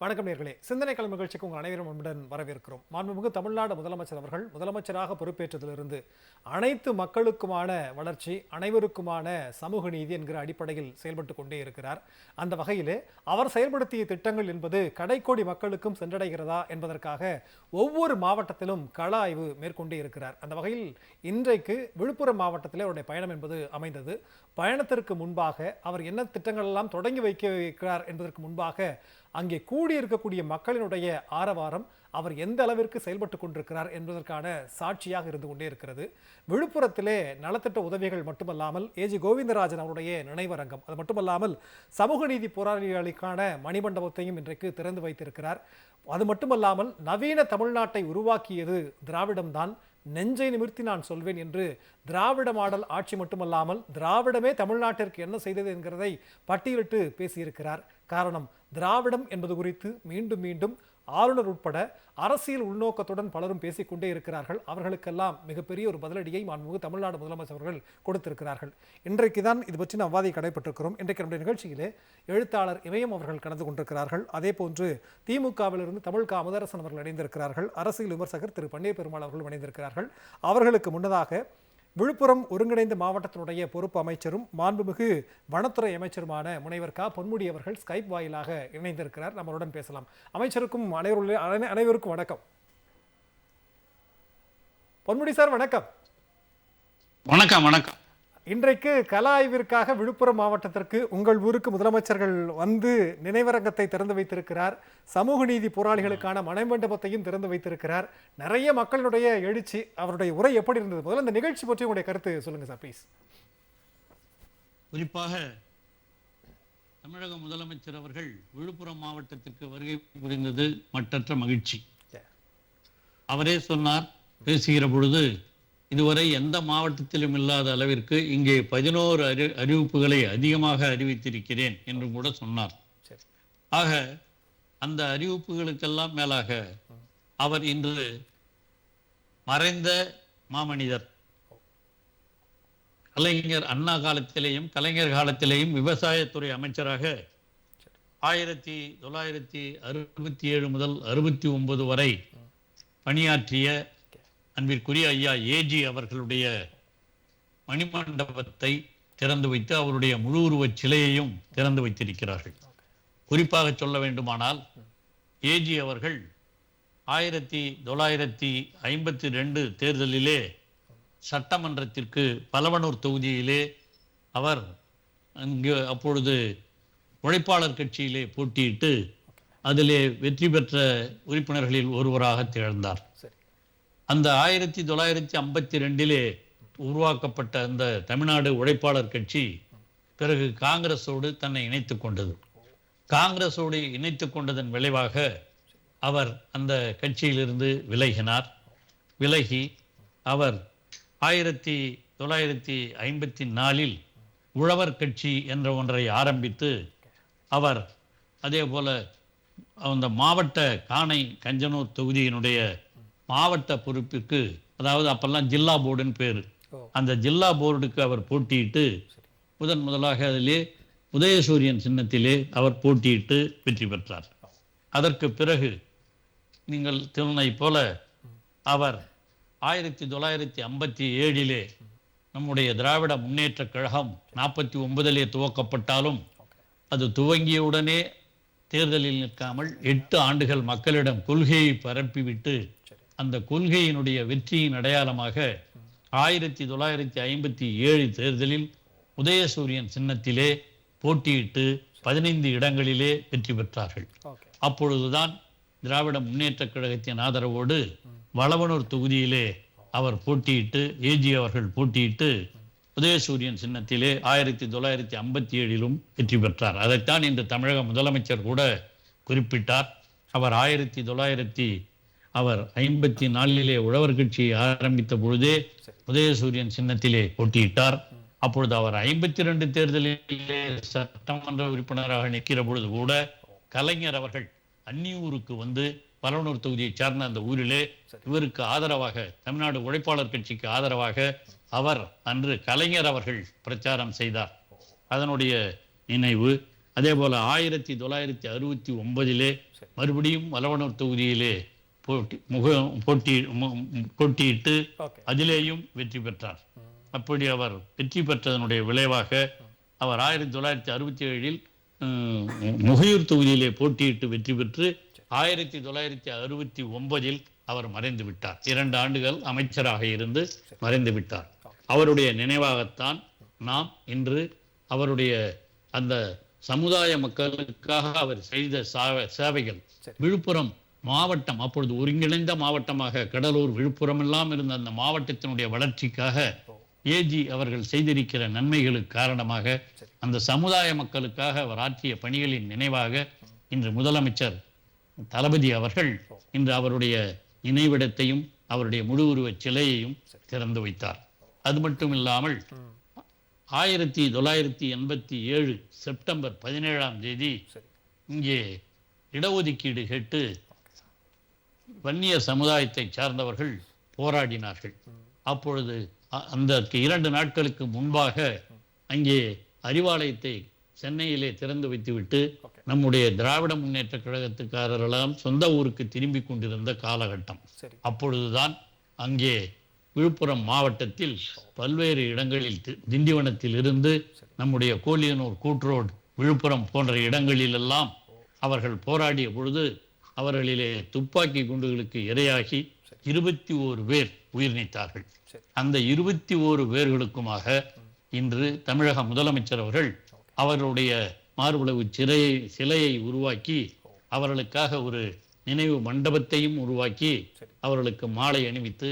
வணக்கம் நேர்களே, சிந்தனை கலை நிகழ்ச்சிக்கு உங்கள் அனைவரும் அன்புடன் வரவேற்கிறோம். மாண்புமிகு தமிழ்நாடு முதலமைச்சர் அவர்கள் முதலமைச்சராக பொறுப்பேற்றதிலிருந்து அனைத்து மக்களுக்குமான வளர்ச்சி, அனைவருக்குமான சமூக நீதி என்கிற அடிப்படையில் செயல்பட்டு கொண்டே இருக்கிறார். அந்த வகையிலே அவர் செயல்படுத்திய திட்டங்கள் என்பது கடைக்கோடி மக்களுக்கும் சென்றடைகிறதா என்பதற்காக ஒவ்வொரு மாவட்டத்திலும் கள ஆய்வு மேற்கொண்டே இருக்கிறார். அந்த வகையில் இன்றைக்கு விழுப்புரம் மாவட்டத்திலே அவருடைய பயணம் என்பது அமைந்தது. பயணத்திற்கு முன்பாக அவர் என்ன திட்டங்கள் எல்லாம் தொடங்கி வைக்கிறார் என்பதற்கு முன்பாக அங்கே கூடியிருக்கக்கூடிய மக்களினுடைய ஆரவாரம் அவர் எந்த அளவிற்கு செயல்பட்டு கொண்டிருக்கிறார் என்பதற்கான சாட்சியாக இருந்து கொண்டே இருக்கிறது. விழுப்புரத்திலே நலத்திட்ட உதவிகள் மட்டுமல்லாமல் ஏஜி கோவிந்தராஜன் அவருடைய நினைவரங்கம், அது மட்டுமல்லாமல் சமூக நீதி போராளிகளுக்கான மணிமண்டபத்தையும் இன்றைக்கு திறந்து வைத்திருக்கிறார். அது மட்டுமல்லாமல் நவீன தமிழ்நாட்டை உருவாக்கியது திராவிடம்தான், நெஞ்சை நிமிர்த்தி நான் சொல்வேன் என்று திராவிட மாடல் ஆட்சி மட்டுமல்லாமல் திராவிடமே தமிழ்நாட்டிற்கு என்ன செய்தது என்கிறதை பட்டியலிட்டு பேசியிருக்கிறார். காரணம், திராவிடம் என்பது குறித்து மீண்டும் மீண்டும் ஆளுநர் உட்பட அரசியல் உள்நோக்கத்துடன் பலரும் பேசிக்கொண்டே இருக்கிறார்கள். அவர்களுக்கெல்லாம் மிகப்பெரிய ஒரு பதிலடியை மாண்புமிகு தமிழ்நாடு முதலமைச்சர் அவர்கள் கொடுத்திருக்கிறார்கள். இன்றைக்கு தான் இது பற்றி நாம் வாதி கடைபெற்றிருக்கிறோம். இன்றைக்கு நம்முடைய நிகழ்ச்சியிலே எழுத்தாளர் இமயம் அவர்கள் கலந்து கொண்டிருக்கிறார்கள். அதே போன்று திமுகவிலிருந்து தமிழ்கா அமுதரசன் அவர்கள் இணைந்திருக்கிறார்கள். அரசியல் விமர்சகர் திரு பன்னீர் பெருமாள் அவர்கள் இணைந்திருக்கிறார்கள். அவர்களுக்கு முன்னதாக விழுப்புரம் ஒருங்கிணைந்த மாவட்டத்தினுடைய பொறுப்பு அமைச்சரும் மாண்புமிகு வனத்துறை அமைச்சருமான முனைவர் க பொன்முடி அவர்கள் ஸ்கைப் வாயிலாக இணைந்திருக்கிறார். நம்மளுடன் பேசலாம். அமைச்சருக்கும் அனைவருக்கும் வணக்கம். பொன்முடி சார் வணக்கம். வணக்கம். வணக்கம். இன்றைக்கு கல ஆய்விற்காக விழுப்புரம் மாவட்டத்திற்கு உங்கள் ஊருக்கு முதலமைச்சர்கள் வந்து நினைவரங்கத்தை திறந்து வைத்திருக்கிறார். சமூக நீதி போராளிகளுக்கான மணிமண்டபத்தையும் திறந்து வைத்திருக்கிறார். நிறைய மக்களுடைய எழுச்சி, அவருடைய உரை எப்படி இருந்தது? முதல்ல இந்த நிகழ்ச்சி பற்றி உங்களுடைய கருத்து சொல்லுங்க சார் ப்ளீஸ். குறிப்பாக தமிழக முதலமைச்சர் அவர்கள் விழுப்புரம் மாவட்டத்திற்கு வருகை புரிந்தது மட்டற்ற மகிழ்ச்சி. அவரே சொன்னார் பேசுகிற பொழுது, இதுவரை எந்த மாவட்டத்திலும் இல்லாத அளவிற்கு இங்கே 11 அறிவிப்புகளை அதிகமாக அறிவித்திருக்கிறேன் என்று கூட சொன்னார். ஆக அந்த அறிவிப்புகளுக்கெல்லாம் மேலாக அவர் இன்று மறைந்த மாமனிதர், கலைஞர் அண்ணா காலத்திலேயும் கலைஞர் காலத்திலேயும் விவசாயத்துறை அமைச்சராக 1967 முதல் 69 வரை பணியாற்றிய அன்பிற்குரிய ஐயா ஏஜி அவர்களுடைய மணிமண்டபத்தை திறந்து வைத்து அவருடைய முழு உருவச் சிலையையும் திறந்து வைத்திருக்கிறார்கள். குறிப்பாக சொல்ல வேண்டுமானால் ஏஜி அவர்கள் 1952 தேர்தலிலே சட்டமன்றத்திற்கு பலவனூர் தொகுதியிலே அவர் அங்கு அப்பொழுது உழைப்பாளர் கட்சியிலே போட்டியிட்டு அதிலே வெற்றி பெற்ற உறுப்பினர்களில் ஒருவராக திகழ்ந்தார். அந்த 1952 உருவாக்கப்பட்ட அந்த தமிழ்நாடு உழைப்பாளர் கட்சி பிறகு காங்கிரஸோடு தன்னை இணைத்து கொண்டது. காங்கிரஸோடு இணைத்து கொண்டதன் விளைவாக அவர் அந்த கட்சியிலிருந்து விலகினார். விலகி அவர் 1954 உழவர் கட்சி என்ற ஒன்றை ஆரம்பித்து அவர் அதே போல அந்த மாவட்ட காணை கஞ்சனூர் தொகுதியினுடைய மாவட்ட பொறுப்பிற்கு, அதாவது அப்பெல்லாம் ஜில்லா போர்டுன்னு பேர், அந்த ஜில்லா போர்டுக்கு அவர் போட்டியிட்டு முதலாக அதிலே உதயசூரியன் சின்னத்திலே அவர் போட்டியிட்டு வெற்றி பெற்றார். அதற்கு பிறகு நீங்கள் சொன்னதை போல அவர் 1957 நம்முடைய திராவிட முன்னேற்ற கழகம் 49 துவக்கப்பட்டாலும் அது துவங்கியவுடனே தேர்தலில் நிற்காமல் 8 ஆண்டுகள் மக்களிடம் கொள்கையை பரப்பிவிட்டு அந்த கொள்கையினுடைய வெற்றியின் அடையாளமாக 1957 தேர்தலில் உதயசூரியன் சின்னத்திலே போட்டியிட்டு 15 இடங்களிலே வெற்றி பெற்றார்கள். அப்பொழுதுதான் திராவிட முன்னேற்ற கழகத்தின் ஆதரவோடு வளவனூர் தொகுதியிலே அவர் போட்டியிட்டு, ஏஜி அவர்கள் போட்டியிட்டு உதயசூரியன் சின்னத்திலே 1957 வெற்றி பெற்றார். அதைத்தான் இன்று தமிழக முதலமைச்சர் கூட குறிப்பிட்டார். அவர் 1954 உழவர் கட்சியை ஆரம்பித்த பொழுதே உதயசூரியன் சின்னத்திலே போட்டியிட்டார். அப்பொழுது அவர் 52 தேர்தலிலே சட்டமன்ற உறுப்பினராக நிற்கிற பொழுது கூட கலைஞர் அவர்கள் அன்னியூருக்கு வந்து பலவனூர் தொகுதியை சார்ந்த அந்த ஊரிலே இவருக்கு ஆதரவாக, தமிழ்நாடு உழைப்பாளர் கட்சிக்கு ஆதரவாக அவர் அன்று கலைஞர் அவர்கள் பிரச்சாரம் செய்தார். அதனுடைய நினைவு அதே போல் 1969 மறுபடியும் வலவனூர் தொகுதியிலே போட்டியிட்டு அதிலேயும் வெற்றி பெற்றார். அப்படி அவர் வெற்றி பெற்றதனுடைய விளைவாக அவர் 1967 முகையூர் தொகுதியிலே போட்டியிட்டு வெற்றி பெற்று 1969 அவர் மறைந்து விட்டார். 2 ஆண்டுகள் அமைச்சராக இருந்து மறைந்து விட்டார். அவருடைய நினைவாகத்தான் நாம் இன்று அவருடைய அந்த சமுதாய மக்களுக்காக அவர் செய்த சேவைகள், விழுப்புரம் மாவட்டம் அப்பொழுது ஒருங்கிணைந்த மாவட்டமாக கடலூர் விழுப்புரம் எல்லாம் இருந்த அந்த மாவட்டத்தினுடைய வளர்ச்சிக்காக ஏஜி அவர்கள் செய்திருக்கிற நன்மைகளுக்கு காரணமாக அந்த சமுதாய மக்களுக்காக அவர் ஆற்றிய பணிகளின் நினைவாக இன்று முதலமைச்சர் தளபதி அவர்கள் இன்று அவருடைய நினைவிடத்தையும் அவருடைய முழு உருவச் சிலையையும் திறந்து வைத்தார். அது மட்டும் இல்லாமல் 1987 செப்டம்பர் 17 இங்கே இடஒதுக்கீடு கேட்டு வன்னியர் சமுதாயத்தை சார்ந்தவர்கள் போராடினார்கள். அப்பொழுது அந்த 2 நாட்களுக்கு முன்பாக அங்கே அறிவாலயத்தை சென்னையிலே திறந்து வைத்துவிட்டு நம்முடைய திராவிட முன்னேற்ற கழகத்துக்காரர்களெல்லாம் சொந்த ஊருக்கு திரும்பி கொண்டிருந்த காலகட்டம். அப்பொழுதுதான் அங்கே விழுப்புரம் மாவட்டத்தில் பல்வேறு இடங்களில் திண்டிவனத்தில் இருந்து நம்முடைய கோலியனூர் கூட்ரோடு விழுப்புரம் போன்ற இடங்களிலெல்லாம் அவர்கள் போராடிய பொழுது அவர்களிலே துப்பாக்கி குண்டுகளுக்கு இரையாகி 21 பேர் உயிர் நீத்தார்கள். அந்த 21 பேர்களுக்குமாக இன்று தமிழக முதலமைச்சர் அவர்கள் அவர்களுடைய மார்பளவு சிலையை உருவாக்கி அவர்களுக்காக ஒரு நினைவு மண்டபத்தையும் உருவாக்கி அவர்களுக்கு மாலை அணிவித்து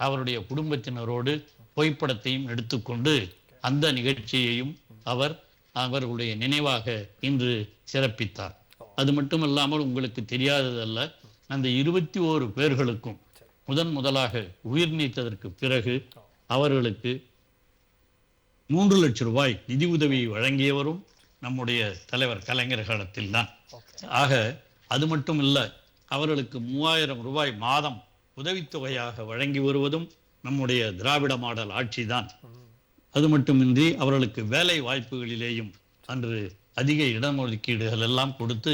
அவருடைய குடும்பத்தினரோடு புகைப்படத்தையும் எடுத்துக்கொண்டு அந்த நிகழ்ச்சியையும் அவர்களுடைய நினைவாக இன்று சிறப்பித்தார். அது மட்டுமல்லாமல் உங்களுக்கு தெரியாததல்ல, அந்த 21 பேர்களுக்கும் முதலாக உயிர் நீத்ததற்கு பிறகு அவர்களுக்கு 3 லட்சம் ரூபாய் நிதி உதவி வழங்கியவரும் நம்முடைய தலைவர் கலைஞர் காலத்தில் தான். ஆக அது மட்டும் இல்லை, அவர்களுக்கு 3000 ரூபாய் மாதம் உதவித்தொகையாக வழங்கி வருவதும் நம்முடைய திராவிட மாடல் ஆட்சி தான். அது மட்டுமின்றி அவர்களுக்கு வேலை வாய்ப்புகளிலேயும் அன்று அதிக இடஒதுக்கீடுகள் எல்லாம் கொடுத்து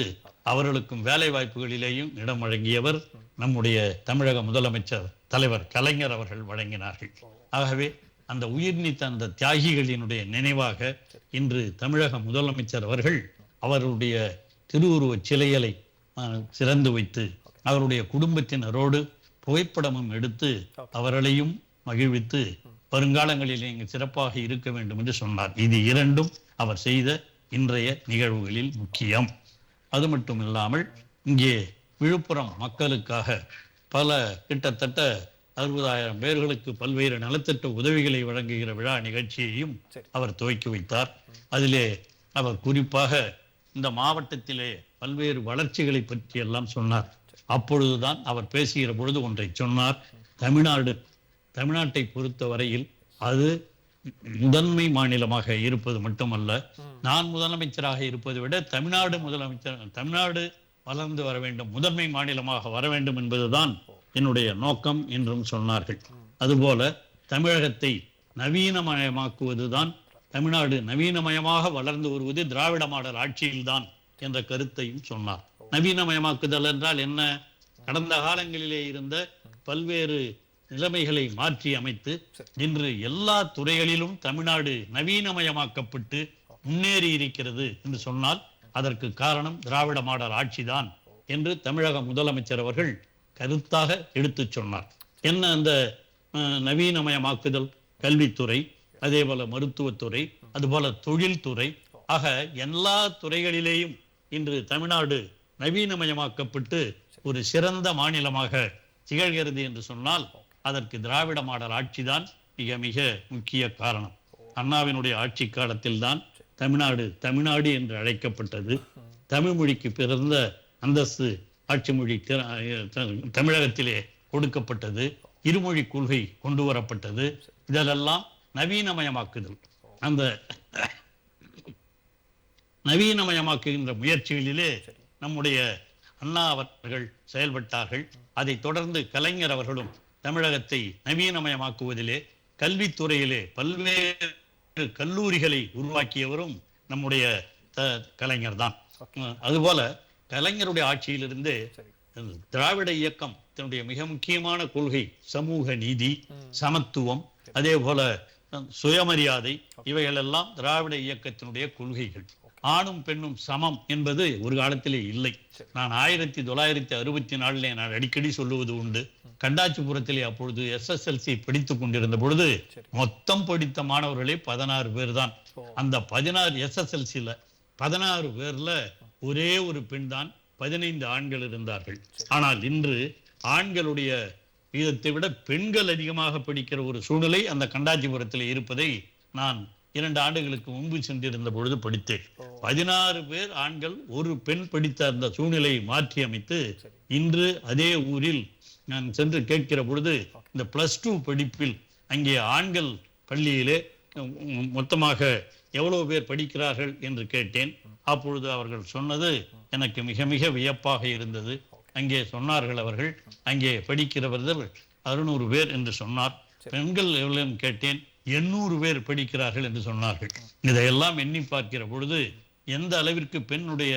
அவர்களுக்கும் வேலை வாய்ப்புகளிலேயும் இடம் வழங்கியவர் நம்முடைய தமிழக முதலமைச்சர் தலைவர் கலைஞர் அவர்கள் வழங்கினார்கள். ஆகவே அந்த உயிர் நீத்த அந்த தியாகிகளினுடைய நினைவாக இன்று தமிழக முதலமைச்சர் அவர்கள் அவருடைய திருவுருவச் சிலைகளை திறந்து வைத்து அவருடைய குடும்பத்தினரோடு புகைப்படமும் எடுத்து அவர்களையும் மகிழ்வித்து வருங்காலங்களில் இங்கு சிறப்பாக இருக்க வேண்டும் என்று சொன்னார். இது 2ம் அவர் செய்த இன்றைய நிகழ்வுகளில் முக்கியம். அது மட்டும் இல்லாமல் இங்கே விழுப்புரம் மக்களுக்காக கிட்டத்தட்ட 60,000 பேர்களுக்கு பல்வேறு நலத்திட்ட உதவிகளை வழங்குகிற விழா நிகழ்ச்சியையும் அவர் துவக்கி வைத்தார். அதிலே அவர் குறிப்பாக இந்த மாவட்டத்திலே பல்வேறு வளர்ச்சிகளை பற்றி எல்லாம் சொன்னார். அப்பொழுதுதான் அவர் பேசுகிற பொழுது ஒன்றை சொன்னார். தமிழ்நாட்டை பொறுத்த வரையில் அது முதன்மை மாநிலமாக இருப்பது மட்டுமல்ல, நான் முதலமைச்சராக இருப்பதை விட தமிழ்நாடு வளர்ந்து வர வேண்டும், முதன்மை மாநிலமாக வர வேண்டும் என்பதுதான் என்னுடைய நோக்கம் என்றும் சொன்னார்கள். அதுபோல தமிழகத்தை நவீனமயமாக்குவதுதான், தமிழ்நாடு நவீனமயமாக வளர்ந்து வருவது திராவிட மாடல் ஆட்சியில்தான் என்ற கருத்தையும் சொன்னார். நவீனமயமாக்குதல் என்றால் என்ன? கடந்த காலங்களிலே இருந்த பல்வேறு நிலைமைகளை மாற்றி அமைத்து இன்று எல்லா துறைகளிலும் தமிழ்நாடு நவீனமயமாக்கப்பட்டு முன்னேறி இருக்கிறது என்று சொன்னால் அதற்கு காரணம் திராவிட மாடல் ஆட்சிதான் என்று தமிழக முதலமைச்சர் அவர்கள் கருத்தாக எடுத்து சொன்னார். என்ன அந்த நவீனமயமாக்குதல்? கல்வித்துறை, அதே போல மருத்துவத்துறை, அதுபோல தொழில்துறை, ஆக எல்லா துறைகளிலேயும் இன்று தமிழ்நாடு நவீனமயமாக்கப்பட்டு ஒரு சிறந்த மாநிலமாக திகழ்கிறது என்று சொன்னால் அதற்கு திராவிட மாடல் ஆட்சிதான் மிக மிக முக்கிய காரணம். அண்ணாவினுடைய ஆட்சி காலத்தில் தான் தமிழ்நாடு என்று அழைக்கப்பட்டது. தமிழ் மொழிக்கு பிறந்த அந்தஸ்து ஆட்சி மொழி தமிழகத்திலே கொடுக்கப்பட்டது. இருமொழி கொள்கை கொண்டு வரப்பட்டது. இதெல்லாம் நவீனமயமாக்குதல். அந்த நவீனமயமாக்குகின்ற முயற்சிகளிலே நம்முடைய அண்ணா அவர்கள் செயல்பட்டார்கள். அதை தொடர்ந்து கலைஞர் அவர்களும் தமிழகத்தை நவீனமயமாக்குவதிலே கல்வித்துறையிலே பல்வேறு கல்லூரிகளை உருவாக்கியவரும் நம்முடைய கலைஞர் தான். அதுபோல கலைஞருடைய ஆட்சியிலிருந்து திராவிட இயக்கம் தன்னுடைய மிக முக்கியமான கொள்கை சமூக நீதி, சமத்துவம், அதே போல சுயமரியாதை, இவைகள் எல்லாம் திராவிட இயக்கத்தினுடைய கொள்கைகள். ஆணும் பெண்ணும் சமம் என்பது ஒரு காலத்திலே இல்லை. நான் 1964 நான் அடிக்கடி சொல்லுவது உண்டு. கண்டாச்சிபுரத்திலே அப்பொழுது SSLC படித்துக் கொண்டிருந்த பொழுது மொத்தம் படித்த மாணவர்களே 16 பேர் தான். அந்த 16 SSLCல 16 பேர்ல ஒரே ஒரு பெண் தான், 15 ஆண்கள் இருந்தார்கள். ஆனால் இன்று ஆண்களுடைய வீதத்தை விட பெண்கள் அதிகமாக படிக்கிற ஒரு சூழ்நிலை அந்த கண்டாச்சிபுரத்தில் இருப்பதை நான் 2 ஆண்டுகளுக்கு முன்பு சென்றிருந்த பொழுது படித்தேன். 16 பேர் ஆண்கள், ஒரு பெண் படித்த அந்த சூழ்நிலையை மாற்றி அமைத்து இன்று அதே ஊரில் நான் சென்று கேட்கிற பொழுது இந்த +2 படிப்பில் அங்கே ஆண்கள் பள்ளியிலே மொத்தமாக எவ்வளவு பேர் படிக்கிறார்கள் என்று கேட்டேன். அப்பொழுது அவர்கள் சொன்னது எனக்கு மிக மிக வியப்பாக இருந்தது. அங்கே சொன்னார்கள் அவர்கள், அங்கே படிக்கிறவர்கள் 600 பேர் என்று சொன்னார். பெண்கள் எவ்வளவு கேட்டேன், 800 பேர் படிக்கிறார்கள் என்று சொன்னார்கள். இதையெல்லாம் எண்ணி பார்க்கிற பொழுது எந்த அளவிற்கு பெண்ணுடைய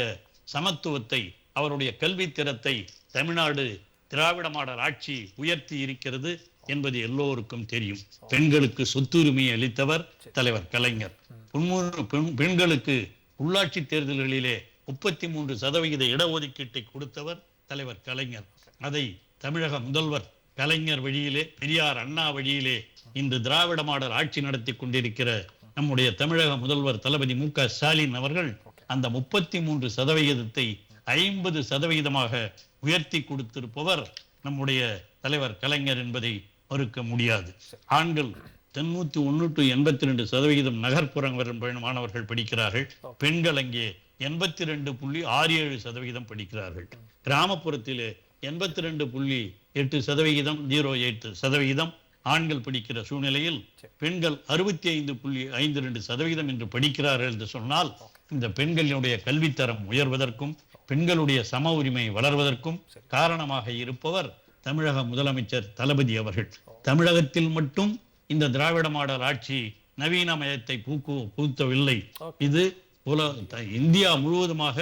சமத்துவத்தை, அவருடைய கல்வி திறத்தை தமிழ்நாடு திராவிட மாடல் ஆட்சி உயர்த்தி இருக்கிறது என்பது எல்லோருக்கும் தெரியும். பெண்களுக்கு சொத்துரிமையை அளித்தவர் தலைவர் கலைஞர். பெண்களுக்கு உள்ளாட்சி தேர்தல்களிலே 33% இடஒதுக்கீட்டை கொடுத்தவர் தலைவர் கலைஞர். அதை தமிழக முதல்வர் கலைஞர் வழியிலே, பெரியார் அண்ணா வழியிலே இன்று திராவிட மாடல் ஆட்சி நடத்தி கொண்டிருக்கிற நம்முடைய தமிழக முதல்வர் தளபதி மு.க. ஸ்டாலின் அவர்கள் அந்த 33%ஐ 50%ஆக உயர்த்தி கொடுத்திருப்பவர் நம்முடைய தலைவர் கலைஞர் என்பதை மறுக்க முடியாது. ஆண்கள் 91 to 82% நகர்ப்புற மாணவர்கள் படிக்கிறார்கள். பெண்கள் அங்கே 82.67% படிக்கிறார்கள். கிராமப்புறத்திலே 82.8%, ஆண்கள் படிக்கிற சூழ்நிலையில் பெண்கள் 65.52% என்று படிக்கிறார்கள் என்று சொன்னால், இந்த பெண்களுடைய கல்வித்தரம் உயர்வதற்கும் பெண்களுடைய சம உரிமை வளர்வதற்கும் காரணமாக இருப்பவர் தமிழக முதலமைச்சர் தளபதி அவர்கள். தமிழகத்தில் மட்டும் இந்த திராவிட மாடல் ஆட்சி நவீனமயத்தை புகுத்தவில்லை. இது இந்தியா முழுவதுமாக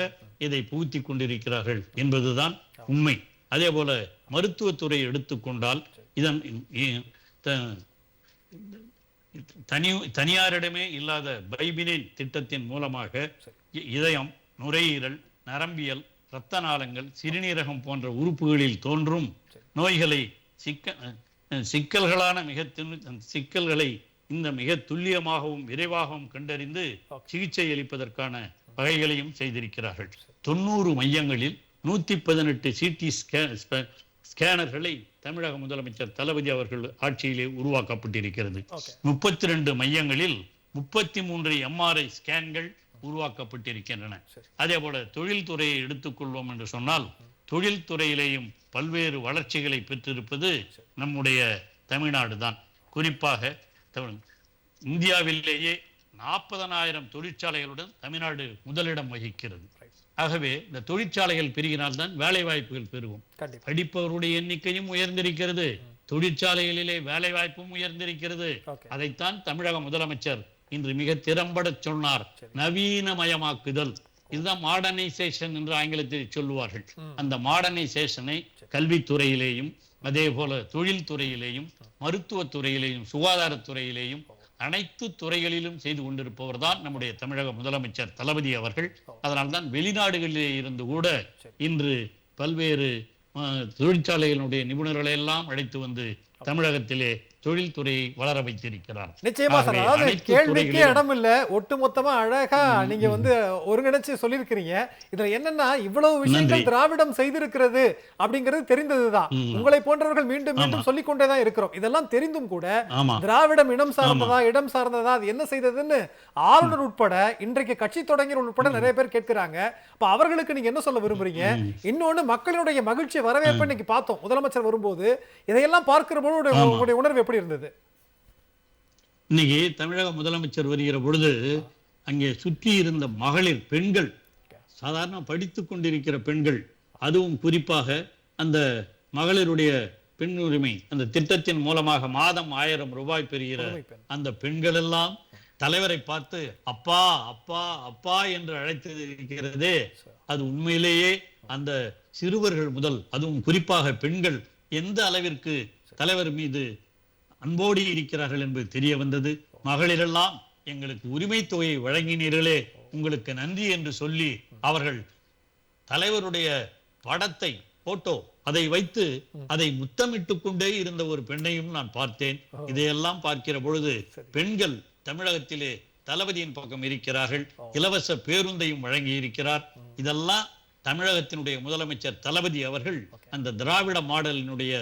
இதை புகுத்தி கொண்டிருக்கிறார்கள் என்பதுதான் உண்மை. அதே போல மருத்துவத்துறை எடுத்துக்கொண்டால் இதன் தனியாரிடமே இல்லாத பைபினேன் திட்டத்தின் மூலமாக இதயம், நுரையீரல், நரம்பியல், இரத்த நாளங்கள், சிறுநீரகம் போன்ற உறுப்புகளில் தோன்றும் நோய்களை சிக்கல்களை இந்த மிக துல்லியமாகவும் விரைவாகவும் கண்டறிந்து சிகிச்சை அளிப்பதற்கான வகைகளையும் செய்திருக்கிறார்கள். 90 மையங்களில் 118 சிடி ஸ்கேனர்களை தமிழக முதலமைச்சர் தளபதி அவர்கள் ஆட்சியிலே உருவாக்கப்பட்டிருக்கிறது. 32 மையங்களில் 33 MRI ஸ்கேன்கள் உருவாக்கப்பட்டிருக்கின்றன. அதே போல தொழில்துறையை எடுத்துக்கொள்வோம் என்று சொன்னால், தொழில்துறையிலேயும் பல்வேறு வளர்ச்சிகளை பெற்றிருப்பது நம்முடைய தமிழ்நாடு தான். குறிப்பாக இந்தியாவிலேயே 40,000 தொழிற்சாலைகளுடன் தமிழ்நாடு முதலிடம் வகிக்கிறது. ஆகவே இந்த தொழிற்சாலைகள் பெருகினால்தான் வேலை வாய்ப்புகள் பெருகும். படிப்பவருடைய எண்ணிக்கையும் உயர்ந்திருக்கிறது, தொழிற்சாலைகளிலே வேலை வாய்ப்பும் உயர்ந்திருக்கிறது. அதைத்தான் தமிழக முதலமைச்சர் இன்று மிக திறம்பட சொன்னார், நவீனமயமாக்குதல். இதுதான் மாடர்னைசேஷன் என்று ஆங்கிலத்தில் சொல்லுவார்கள். அந்த மாடர்னைசேஷனை கல்வித்துறையிலேயும், அதே போல தொழில்துறையிலேயும், மருத்துவத்துறையிலேயும், சுகாதாரத்துறையிலேயும், அனைத்து துறைகளிலும் செய்து கொண்டிருப்பவர் தான் நம்முடைய தமிழக முதலமைச்சர் தளபதி அவர்கள். அதனால்தான் வெளிநாடுகளிலே இருந்து கூட இன்று பல்வேறு தொழிற்சாலைகளுடைய நிபுணர்களை எல்லாம் அழைத்து வந்து தமிழகத்திலே தொழில்துறையை வளர வைத்திருக்கிறார். நிச்சயமா சார், அதாவது கேள்விக்கே இடம் இல்ல, ஒட்டுமொத்தமா அழகா நீங்க ஒருங்கிணைச்சு சொல்லியிருக்கிறீங்க. இதுல என்னன்னா, இவ்வளவு விஷயங்கள் திராவிடம் செய்திருக்கிறது அப்படிங்கிறது தெரிந்ததுதான். உங்களை போன்றவர்கள் மீண்டும் மீண்டும் சொல்லிக் கொண்டேதான் இருக்கிறோம். இதெல்லாம் தெரிந்தும் கூட திராவிடம் இனம் சார்ந்ததா இடம் சார்ந்ததா, அது என்ன செய்ததுன்னு ஆளுநர் உட்பட, இன்றைக்கு கட்சி தொடங்கியவர்கள் உட்பட நிறைய பேர் கேட்கிறாங்க. அப்ப அவர்களுக்கு நீங்க என்ன சொல்ல விரும்புறீங்க? இன்னொன்னு, மக்களுடைய மகிழ்ச்சி, வரவேற்பு இன்னைக்கு பார்த்தோம் முதலமைச்சர் வரும்போது. இதையெல்லாம் பார்க்கிற போது உங்களுடைய உணர்வு எப்படி இருந்தது? இன்னைக்கு தமிழக முதலமைச்சர் வருகிற பொழுது அங்கே சுற்றி இருந்த மகளிர், பெண்கள், சாதாரண படித்துக் கொண்டிருக்கிற பெண்கள், அதுவும் குறிப்பாக அந்த மகளிருடைய பெண் உரிமை அந்த திட்டத்தின் மூலமாக மாதம் 1000 ரூபாய் பெறுகிற அந்த பெண்கள் எல்லாம் தலைவரை பார்த்து அப்பா அப்பா அப்பா என்று அழைத்து இருக்கிறதே, அது உண்மையிலேயே அந்த சிறுவர்கள் முதல், அதுவும் குறிப்பாக பெண்கள் எந்த அளவிற்கு தலைவர் மீது அன்போடு இருக்கிறார்கள் என்பது தெரிய வந்தது. மகளிரெல்லாம் எங்களுக்கு உரிமை தொகையை வழங்கினீர்களே, உங்களுக்கு நன்றி என்று சொல்லி அவர்கள் தலைவருடைய படத்தை போட்டோ அதை வைத்து அதை முத்தமிட்டு கொண்டே இருந்த ஒரு பெண்ணையும் நான் பார்த்தேன். இதையெல்லாம் பார்க்கிற பொழுது பெண்கள் தமிழகத்திலே தளபதியின் பக்கம் இருக்கிறார்கள். இலவச பேருந்தையும் வழங்கி இருக்கிறார். இதெல்லாம் தமிழகத்தினுடைய முதலமைச்சர் தளபதி அவர்கள் அந்த திராவிட மாடலினுடைய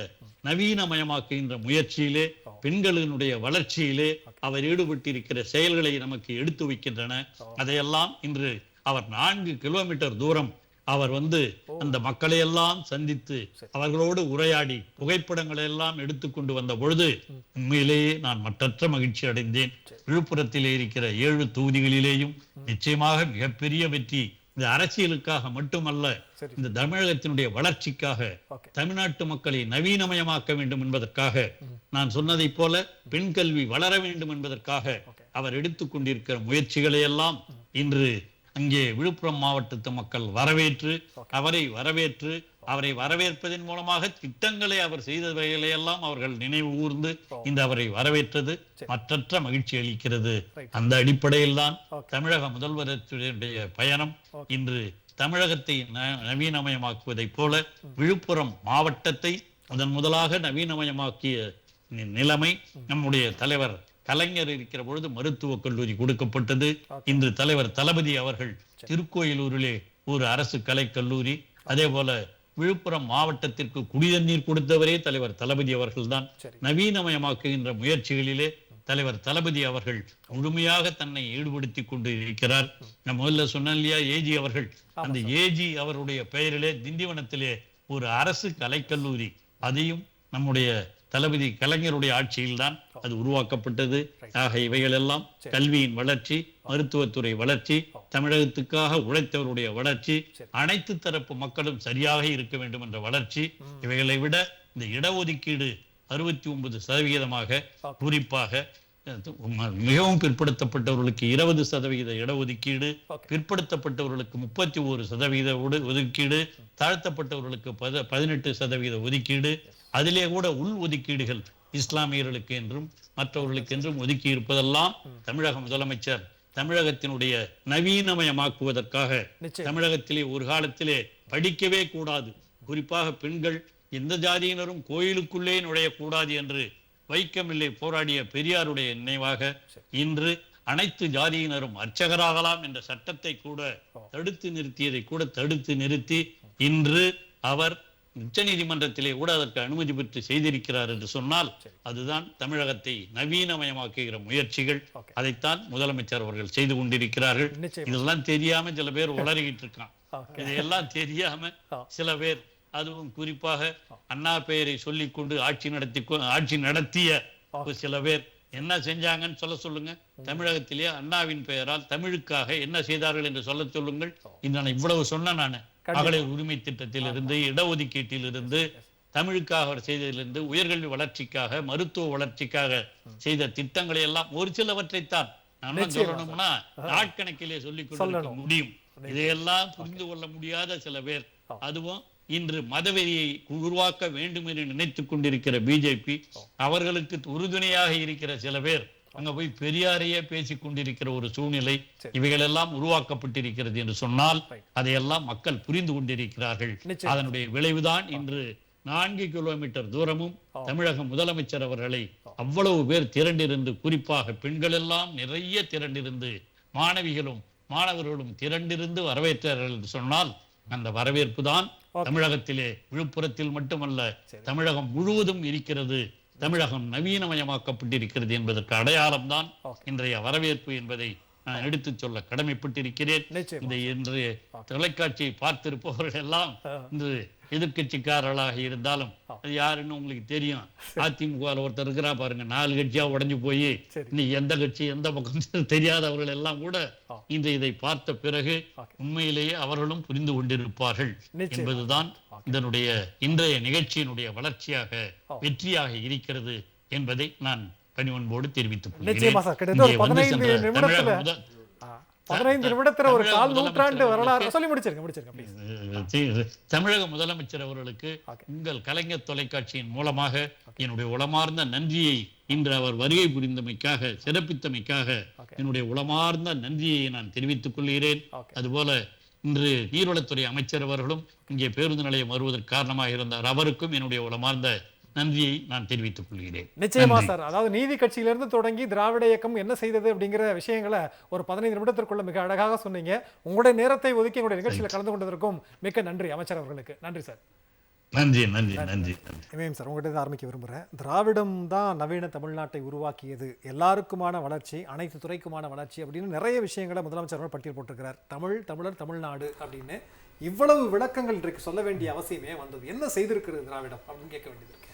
நவீனமயமாக்குகின்ற முயற்சியிலே, பெண்களினுடைய வளர்ச்சியிலே அவர் ஈடுபட்டிருக்கிற செயல்களை நமக்கு எடுத்து வைக்கின்றன. அதையெல்லாம் இன்று அவர் 4 கிலோமீட்டர் தூரம் அவர் அந்த மக்களை எல்லாம் சந்தித்து அவர்களோடு உரையாடி புகைப்படங்களை எல்லாம் எடுத்துக்கொண்டு வந்த பொழுது உண்மையிலேயே நான் மற்றற்ற மகிழ்ச்சி அடைந்தேன். விழுப்புரத்திலே இருக்கிற 7 தொகுதிகளிலேயும் நிச்சயமாக மிகப்பெரிய வெற்றி. இந்த அரசியலுக்காக மட்டுமல்ல, இந்த தமிழகத்தினுடைய வளர்ச்சிக்காக, தமிழ்நாட்டு மக்களை நவீனமயமாக்க வேண்டும் என்பதற்காக, நான் சொன்னதை போல பெண் கல்வி வளர வேண்டும் என்பதற்காக அவர் எடுத்துக்கொண்டிருக்கிற முயற்சிகளை எல்லாம் இன்று அங்கே விழுப்புரம் மாவட்டத்து மக்கள் வரவேற்று அவரை வரவேற்பதன் மூலமாக திட்டங்களை அவர் செய்தவைகளை எல்லாம் அவர்கள் நினைவு கூர்ந்து இந்த அவரை வரவேற்றது மற்றற்ற மகிழ்ச்சி அளிக்கிறது. அந்த அடிப்படையில் தான் தமிழக முதல்வருடைய பயணம் இன்று தமிழகத்தை நவீனமயமாக்குவதைப் போல விழுப்புரம் மாவட்டத்தை முதன் முதலாக நவீனமயமாக்கிய நிலைமை நம்முடைய தலைவர் கலைஞர் இருக்கிற பொழுது மருத்துவக் கல்லூரி கொடுக்கப்பட்டது. இன்று தலைவர் தளபதி அவர்கள் திருக்கோயிலூரிலே ஒரு அரசு கலைக்கல்லூரி, அதே போல விழுப்புரம் மாவட்டத்திற்கு குடிநீர் கொடுத்தவரே தலைவர் தளபதி அவர்கள் தான். நவீனமயமாக்குகின்ற முயற்சிகளிலே தலைவர் தளபதி அவர்கள் முழுமையாக தன்னை ஈடுபடுத்திக் கொண்டு இருக்கிறார். நான் முதல்ல சொன்னேன் இல்லையா, ஏஜி அவர்கள், அந்த ஏஜி அவருடைய பெயரிலே திண்டிவனத்திலே ஒரு அரசு கலைக்கல்லூரி, அதையும் நம்முடைய தளபதி கலைஞருடைய ஆட்சியில் தான் அது உருவாக்கப்பட்டது. ஆக இவைகள் எல்லாம் கல்வியின் வளர்ச்சி, மருத்துவத்துறை வளர்ச்சி, தமிழகத்துக்காக உழைத்தவருடைய வளர்ச்சி, அனைத்து தரப்பு மக்களும் சரியாக இருக்க வேண்டும் என்ற வளர்ச்சி, இவைகளை விட இந்த இடஒதுக்கீடு 69% குறிப்பாக மிகவும் பிற்படுத்தப்பட்டவர்களுக்கு 20% இடஒதுக்கீடு, பிற்படுத்தப்பட்டவர்களுக்கு 31% ஒதுக்கீடு, தாழ்த்தப்பட்டவர்களுக்கு 18% ஒதுக்கீடு, அதிலே கூட உள் ஒதுக்கீடுகள் இஸ்லாமியர்களுக்கு என்றும் மற்றவர்களுக்கு என்றும் ஒதுக்கி இருப்பதெல்லாம் தமிழக முதலமைச்சர் தமிழகத்தினுடைய நவீனமயமாக்குவதற்காக, தமிழகத்திலே ஒரு காலத்திலே படிக்கவே கூடாது, குறிப்பாக பெண்கள் எந்த ஜாதியினரும் கோயிலுக்குள்ளே நுழையக்கூடாது என்று வைக்கமில்லை போராடிய பெரியாருடைய நினைவாக இன்று அனைத்து ஜாதியினரும் அர்ச்சகராகலாம் என்ற சட்டத்தை கூட தடுத்து நிறுத்தி இன்று அவர் உச்ச நீதிமன்றத்திலே கூட அதற்கு அனுமதி பெற்று செய்திருக்கிறார் என்று சொன்னால் அதுதான் தமிழகத்தை நவீனமயமாக்குகிற முயற்சிகள். அதைத்தான் முதலமைச்சர் அவர்கள் செய்து கொண்டிருக்கிறார்கள். இதெல்லாம் தெரியாம சில பேர் உளறிக்கிட்டு இருக்கான். இதையெல்லாம் தெரியாம சில பேர், அதுவும் குறிப்பாக அண்ணா பெயரை சொல்லிக் கொண்டு ஆட்சி நடத்திய சில பேர் என்ன செஞ்சாங்கன்னு சொல்லுங்க. தமிழகத்திலே அண்ணாவின் பெயரால் தமிழுக்காக என்ன செய்தார்கள் என்று சொல்ல சொல்லுங்கள். நான் இவ்வளவு சொன்ன நான் மகளிர் உரிமை திட்டத்தில் இருந்து, இடஒதுக்கீட்டில் இருந்து, தமிழுக்காக அவர் செய்ததிலிருந்து, உயர்கல்வி வளர்ச்சிக்காக, மருத்துவ வளர்ச்சிக்காக செய்த திட்டங்களை எல்லாம் ஒரு சிலவற்றைத்தான் நான் சொல்லணும்னா நாட்கணக்கிலே சொல்லிக் கொள்ள முடியும். இதையெல்லாம் புரிந்து கொள்ள முடியாத சில பேர், அதுவும் இன்று மதவெறியை உருவாக்க வேண்டும் என்று நினைத்துக் கொண்டிருக்கிற பிஜேபி, அவர்களுக்கு உறுதுணையாக இருக்கிற சில பேர் அங்க போய் பெரியாரையே பேசிக் கொண்டிருக்கிற ஒரு சூழ்நிலை இவைகள் எல்லாம் உருவாக்கப்பட்டிருக்கிறது என்று சொன்னால் அதையெல்லாம் மக்கள் புரிந்து கொண்டிருக்கிறார்கள். அதனுடைய விளைவுதான் இன்று 4 கிலோமீட்டர் தூரமும் தமிழக முதலமைச்சர் அவர்களை அவ்வளவு பேர் திரண்டிருந்து, குறிப்பாக பெண்கள் எல்லாம் நிறைய திரண்டிருந்து, மாணவர்களும் திரண்டிருந்து வரவேற்றார்கள் என்று சொன்னால் அந்த வரவேற்பு தான் தமிழகத்திலே, விழுப்புரத்தில் மட்டுமல்ல தமிழகம் முழுவதும் இருக்கிறது. தமிழகம் நவீனமயமாக்கப்பட்டிருக்கிறது என்பதற்கு அடையாளம் தான் இன்றைய வரவேற்பு என்பதை நான் எடுத்துச் சொல்ல கடமைப்பட்டிருக்கிறேன். இந்த இன்றைய தொலைக்காட்சியை பார்த்திருப்பவர்கள் எல்லாம் இன்று எதிர்கட்சிக்காரர்களாக இருந்தாலும் அது யாருன்னு உங்களுக்கு தெரியும். அதிமுக ஒருத்தர் இருக்கிறா பாருங்க, 4 கட்சியா உடைஞ்சு போய் இன்னைக்கு எந்த கட்சி எந்த பக்கம் தெரியாதவர்கள் எல்லாம் கூட இந்த இதை பார்த்த பிறகு உண்மையிலேயே அவர்களும் புரிந்து கொண்டிருப்பார்கள் என்பதுதான் இதனுடைய இன்றைய நிகழ்ச்சியினுடைய வளர்ச்சியாக, வெற்றியாக இருக்கிறது என்பதை நான் பணிவன்போடு தெரிவித்துக் நிச்சயமா சார். கிட்டத்தட்ட ஒரு 15 நிமிடத்துல 15 நிமிடத்துல ஒரு கால் நூற்றாண்டு வரலாறு சொல்லி முடிச்சிருங்க please. தமிழக முதலமைச்சர் அவர்களுக்கு உங்கள் கலைஞர் தொலைக்காட்சியின் மூலமாக என்னுடைய உளமார்ந்த நன்றியை, இன்று அவர் வருகை புரிந்தமைக்காக, சிறப்பித்தமைக்காக என்னுடைய உளமார்ந்த நன்றியை நான் தெரிவித்துக் கொள்கிறேன். அதுபோல இன்று நீர்வளத்துறை அமைச்சர் அவர்களும் இங்கே பேருந்து நிலையம் வருவதற்கு காரணமாக இருந்தார். அவருக்கும் என்னுடைய உளமார்ந்த நன்றியை நான் தெரிவித்துக் கொள்கிறேன். நிச்சயமா சார். அதாவது நீதி கட்சியிலிருந்து தொடங்கி திராவிட இயக்கம் என்ன செய்தது அப்படிங்கிற விஷயங்களை ஒரு 15 நிமிடத்திற்குள்ள மிக அழகாக சொன்னீங்க. உங்களுடைய நேரத்தை ஒதுக்கி உங்களுடைய நிகழ்ச்சியில் கலந்து கொண்டதற்கும் மிக்க நன்றி அமைச்சர் அவர்களுக்கு. நன்றி சார். நன்றி நன்றி நன்றி. இமயம் சார், உங்கள்கிட்ட ஆரம்பிக்க விரும்புகிறேன். திராவிடம் தான் நவீன தமிழ்நாட்டை உருவாக்கியது, எல்லாருக்குமான வளர்ச்சி, அனைத்து துறைக்குமான வளர்ச்சி அப்படின்னு நிறைய விஷயங்களை முதலமைச்சர் அவர்கள் பட்டியல் போட்டிருக்கிறார். தமிழர், தமிழ்நாடு அப்படின்னு இவ்வளவு விளக்கங்கள் இன்றைக்கு சொல்ல வேண்டிய அவசியமே வந்தது. என்ன செய்திருக்கிறது திராவிடம் அப்படின்னு கேட்க வேண்டியது இருக்கு.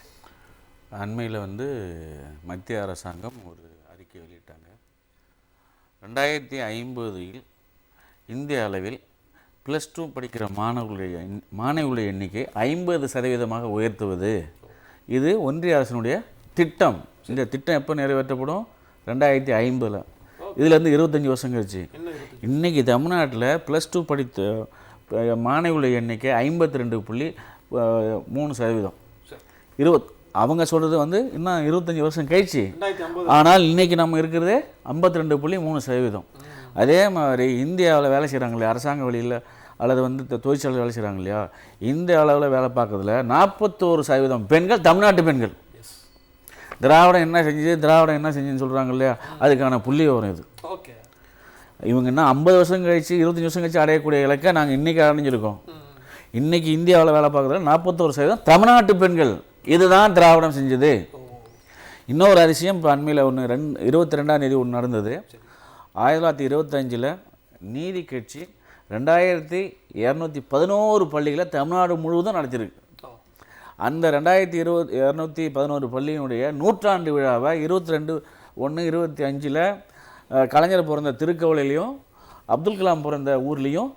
அண்மையில் மத்திய அரசாங்கம் ஒரு அறிக்கை வெளியிட்டாங்க. 2050 இந்திய அளவில் +2 படிக்கிற மாணவர்களுடைய எண்ணிக்கை 50% உயர்த்துவது, இது ஒன்றிய அரசினுடைய திட்டம். இந்த திட்டம் எப்போ நிறைவேற்றப்படும்? 2050. இதுலேருந்து 25 வருஷம் கழிச்சு. இன்றைக்கி தமிழ்நாட்டில் +2 படித்த மாணவர்களுடைய எண்ணிக்கை 52.3%. அவங்க சொல்கிறது இன்னும் 25 வருஷம் கழிச்சு. ஆனால் இன்றைக்கி நம்ம இருக்கிறது 52.3%. அதே மாதிரி இந்தியாவில் வேலை செய்கிறாங்க இல்லையா, அரசாங்க வழியில் அல்லது தொழிற்சாலை வேலை செய்கிறாங்க இல்லையா, இந்த அளவில் வேலை பார்க்கறதுல 41% பெண்கள் தமிழ்நாட்டு பெண்கள். திராவிடம் என்ன செஞ்சுன்னு சொல்கிறாங்க இல்லையா, அதுக்கான புள்ளி வரும் இது. இவங்க என்ன 50 வருஷம் கழிச்சு 25 வருஷம் கழிச்சு அடையக்கூடிய இலக்கை நாங்கள் இன்றைக்கி அடைஞ்சிருக்கோம். இன்றைக்கி இந்தியாவில் வேலை பார்க்குறதுல 41% தமிழ்நாட்டு பெண்கள். இதுதான் திராவிடம் செஞ்சது. இன்னொரு அதிசயம் இப்போ அண்மையில் 22ஆம் தேதி நடந்தது. 1925 நீதி கட்சி 2211 பள்ளிகளை தமிழ்நாடு முழுவதும் நடத்தியிருக்கு. அந்த 2211 பள்ளியினுடைய 100ஆண்டு விழாவை 22/1/25 கலைஞர் பிறந்த திருக்கோவிலையும் அப்துல் கலாம் பிறந்த ஊர்லேயும்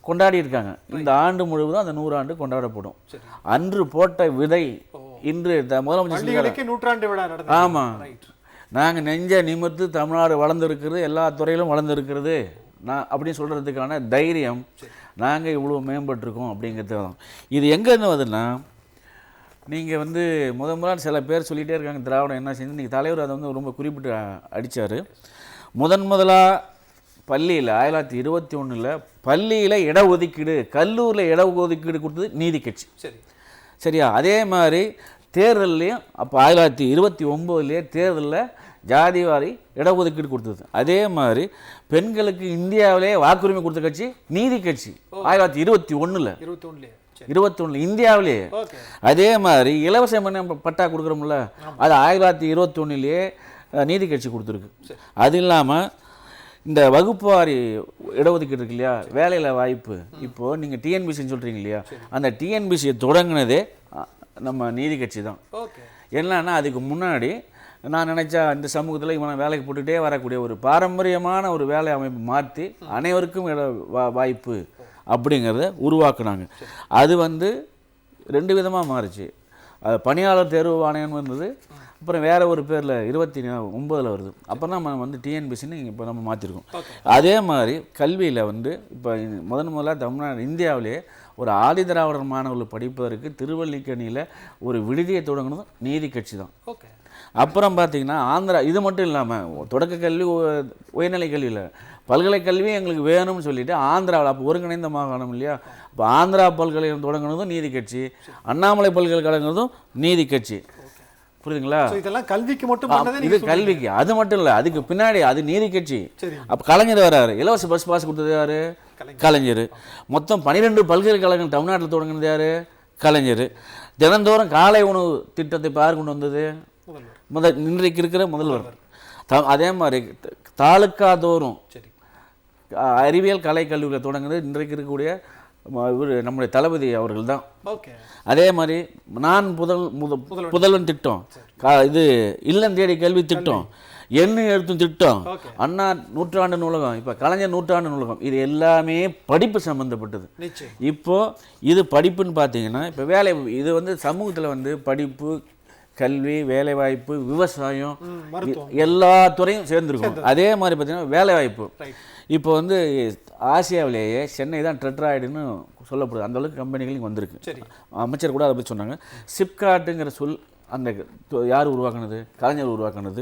கொண்டாடி இருக்காங்க. இந்த ஆண்டு முழுவதும் அந்த 100 ஆண்டு கொண்டாடப்படும். அன்று போட்ட விதை இன்று முதலமைச்சர் 100ஆண்டு விழா நடந்தது. ஆமாம், நாங்கள் நெஞ்ச நிமிர்த்து தமிழ்நாடு வளர்ந்துருக்கிறது, எல்லா துறையிலும் வளர்ந்துருக்கிறது அப்படின்னு சொல்கிறதுக்கான தைரியம், நாங்கள் இவ்வளோ மேம்பட்டிருக்கோம் அப்படிங்கிறது தான். இது எங்கேருந்து வருதுன்னா, நீங்கள் முதல் சில பேர் சொல்லிகிட்டே இருக்காங்க திராவிடம் என்ன செஞ்சு. இன்றைக்கி தலைவர் அதை ரொம்ப குறிப்பிட்டு அடித்தார். முதலாக பள்ளியில் 1921 பள்ளியில் இடஒதுக்கீடு, கல்லூரியில் இடஒதுக்கீடு கொடுத்தது நீதி கட்சி. சரியா? அதே மாதிரி தேர்தல்லையும் அப்போ 1929 தேர்தலில் ஜாதிவாரி இடஒதுக்கீடு கொடுத்தது. அதே மாதிரி பெண்களுக்கு இந்தியாவிலே வாக்குரிமை கொடுத்த கட்சி நீதி கட்சி 1921 இந்தியாவிலே. அதே மாதிரி இலவச பட்டா கொடுக்குறோம்ல, அது 1921 நீதி கட்சி கொடுத்துருக்கு. அது இல்லாமல் இந்த வகுப்புவாரி இடஒதுக்கீடு இருக்கு இல்லையா, வேலையில் வாய்ப்பு. இப்போது நீங்கள் டிஎன்பிசின்னு சொல்கிறீங்க இல்லையா, அந்த டிஎன்பிசியை தொடங்கினதே நம்ம நீதி கட்சி தான். என்னன்னா, அதுக்கு முன்னாடி நான் நினச்சா இந்த சமூகத்தில் இவனை வேலைக்கு போட்டுகிட்டே வரக்கூடிய ஒரு பாரம்பரியமான ஒரு வேலை அமைப்பு மாற்றி அனைவருக்கும் வாய்ப்பு அப்படிங்கிறத உருவாக்குனாங்க. அது 2 விதமாக மாறிச்சு. அது பணியாளர் தேர்வு ஆணையம் வந்தது, அப்புறம் வேறு ஒரு பேரில் 29 வருது. அப்புறம் நம்ம டிஎன்பிசின்னு இப்போ நம்ம மாற்றிருக்கோம். அதே மாதிரி கல்வியில் இப்போ முதலாக தமிழ்நாடு இந்தியாவிலே ஒரு ஆதி திராவிடர் மாணவர்கள் படிப்பதற்கு திருவல்லிக்கேணியில் ஒரு விடுதியை தொடங்கினதும் நீதி கட்சி தான். அப்புறம் பார்த்திங்கன்னா ஆந்திரா, இது மட்டும் இல்லாமல் தொடக்க கல்வி, உயர்நிலை கல்வியில் பல்கலைக்கல்வி எங்களுக்கு வேணும்னு சொல்லிட்டு ஆந்திராவில் அப்போ ஒருங்கிணைந்த மாகாணம் இல்லையா, இப்போ ஆந்திரா பல்கலைக்கழகம் தொடங்கினதும் நீதி கட்சி, அண்ணாமலை பல்கலைக்கழகதும் நீதி கட்சி. புரியுதுங்களா? இதெல்லாம் கல்விக்கு மட்டும், இது கல்விக்கு. அது மட்டும் இல்லை, அதுக்கு பின்னாடி அது நீதி கட்சி. அப்போ கலைஞர் வராரு, இலவச பஸ் பாஸ் கொடுத்தது யாரு? கலைஞர். மொத்தம் 12 பல்கலைக்கழகம் தமிழ்நாட்டில் தொடங்கினது யாரு? கலைஞர். தினந்தோறும் காலை உணவு திட்டத்தை யார் கொண்டு வந்தது? இன்றைக்கு இருக்கிற முதல்வர். அதே மாதிரி தாலுக்கா தோறும் அறிவியல் கலை கல்லூரியில் தொடங்குறது இன்றைக்கு இருக்கக்கூடிய நம்முடைய தளபதி அவர்கள் தான். அதே மாதிரி நான் புதல்வன் திட்டம், இது இல்லம் தேடி கல்வி திட்டம், எண்ணு எழுத்தும் திட்டம், அண்ணா 100ஆண்டு நூலகம், இப்போ கலைஞர் 100ஆண்டு நூலகம், இது எல்லாமே படிப்பு சம்மந்தப்பட்டது. இப்போ இது படிப்புன்னு பார்த்தீங்கன்னா, இப்போ வேலை, இது சமூகத்தில் படிப்பு, கல்வி, வேலைவாய்ப்பு, விவசாயம், மருத்துவம். எல்லா துறையும் சேர்ந்துருக்கும். அதே மாதிரி பார்த்தீங்கன்னா வேலைவாய்ப்பு இப்போ வந்து ஆசியாவிலேயே சென்னை தான் டெட்ராய்டுன்னு சொல்லப்படுது. அந்தளவுக்கு கம்பெனிகள் இங்கே வந்திருக்கு. அமைச்சர் கூட அதை பற்றி சொன்னாங்க. சிப்காட்டுங்கிற சொல் அந்த யார் உருவாக்குனது? கலைஞர் உருவாக்குனது.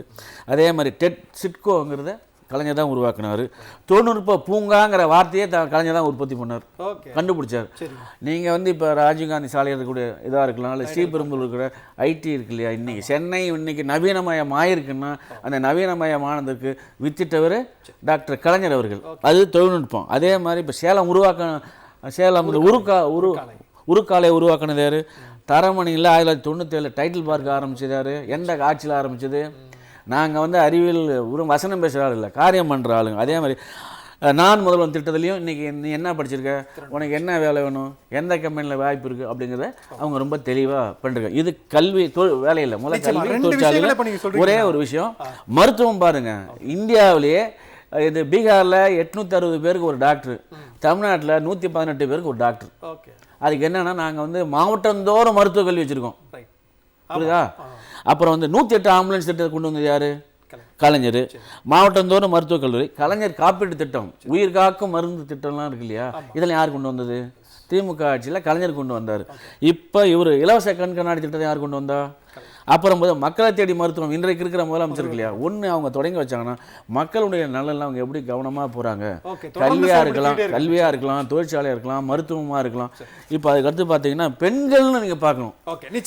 அதே மாதிரி சிட்கோங்கிறத கலைஞர் தான் உருவாக்குனார். தொழில்நுட்ப பூங்காங்கிற வார்த்தையே கலைஞர் தான் உற்பத்தி பண்ணார், கண்டுபிடிச்சார். நீங்கள் வந்து இப்போ ராஜீவ்காந்தி சாலையில் இருக்கக்கூடிய இதாக இருக்கலாம், இல்லை ஸ்ரீபெரும்புதூர் இருக்கிற ஐடி இருக்கு இல்லையா, இன்றைக்கி சென்னை இன்னைக்கு நவீனமயம் ஆயிருக்குன்னா அந்த நவீனமயமானதுக்கு வித்திட்டவர் டாக்டர் கலைஞர் அவர்கள். அது தொழில்நுட்பம். அதே மாதிரி இப்போ சேலம் உருக்காலை உருவாக்குனது யார்? தரமணியில் 1997 டைட்டில் பார்க்க ஆரம்பிச்சதாரு. எந்த ஆட்சியில் ஆரம்பிச்சது? நாங்கள் வந்து அறிவியல் வசனம் பேசுகிற ஆள் இல்லை, காரியம் பண்ணுற ஆளுங்க. அதே மாதிரி நான் முதல்வன் திட்டத்துலையும் இன்றைக்கி நீ என்ன படிச்சிருக்க, உனக்கு என்ன வேலை வேணும், எந்த கம்பெனியில் வாய்ப்பு இருக்குது அப்படிங்கிறத அவங்க ரொம்ப தெளிவாக பண்ணுறாங்க. இது கல்வி வேலையில் முதல்ல கல்வி தொழிற்சாலையில். ஒரே ஒரு விஷயம், மருத்துவம் பாருங்கள். இந்தியாவிலேயே இது பீகாரில் 860 பேருக்கு ஒரு டாக்டர், தமிழ்நாட்டில் 118 பேருக்கு ஒரு டாக்டர். அதுக்கு என்னென்னா நாங்கள் வந்து மாவட்டந்தோறும் மருத்துவ கல்வி வச்சுருக்கோம், புரியுதா? அப்புறம் வந்து 108 ஆம்புலன்ஸ் திட்டத்தை கொண்டு வந்தது யார்? கலைஞர். மாவட்டந்தோறும் மருத்துவக் கல்லூரி, கலைஞர் காப்பீட்டு திட்டம், உயிர் காக்கும் மருந்து திட்டம்லாம் இருக்கு இல்லையா, இதெல்லாம் யார் கொண்டு வந்தது? திமுக ஆட்சியில் கலைஞர் கொண்டு வந்தார். இப்போ இவர் இலவச கண்காணி திட்டத்தை யார் கொண்டு வந்தா? அப்புறம் மக்களை தேடி மருத்துவம் இன்றைக்கு இருக்கிற முதலமைச்சர் இல்லையா, ஒன்று அவங்க தொடங்கி வச்சாங்கன்னா மக்களுடைய நலன்லாம் அவங்க எப்படி கவனமாக போகிறாங்க. கல்வியாக இருக்கலாம், தொழிற்சாலையாக இருக்கலாம், மருத்துவமாக இருக்கலாம். இப்போ அதுக்கடுத்து பார்த்தீங்கன்னா பெண்கள்னு நீங்கள் பார்க்கணும்.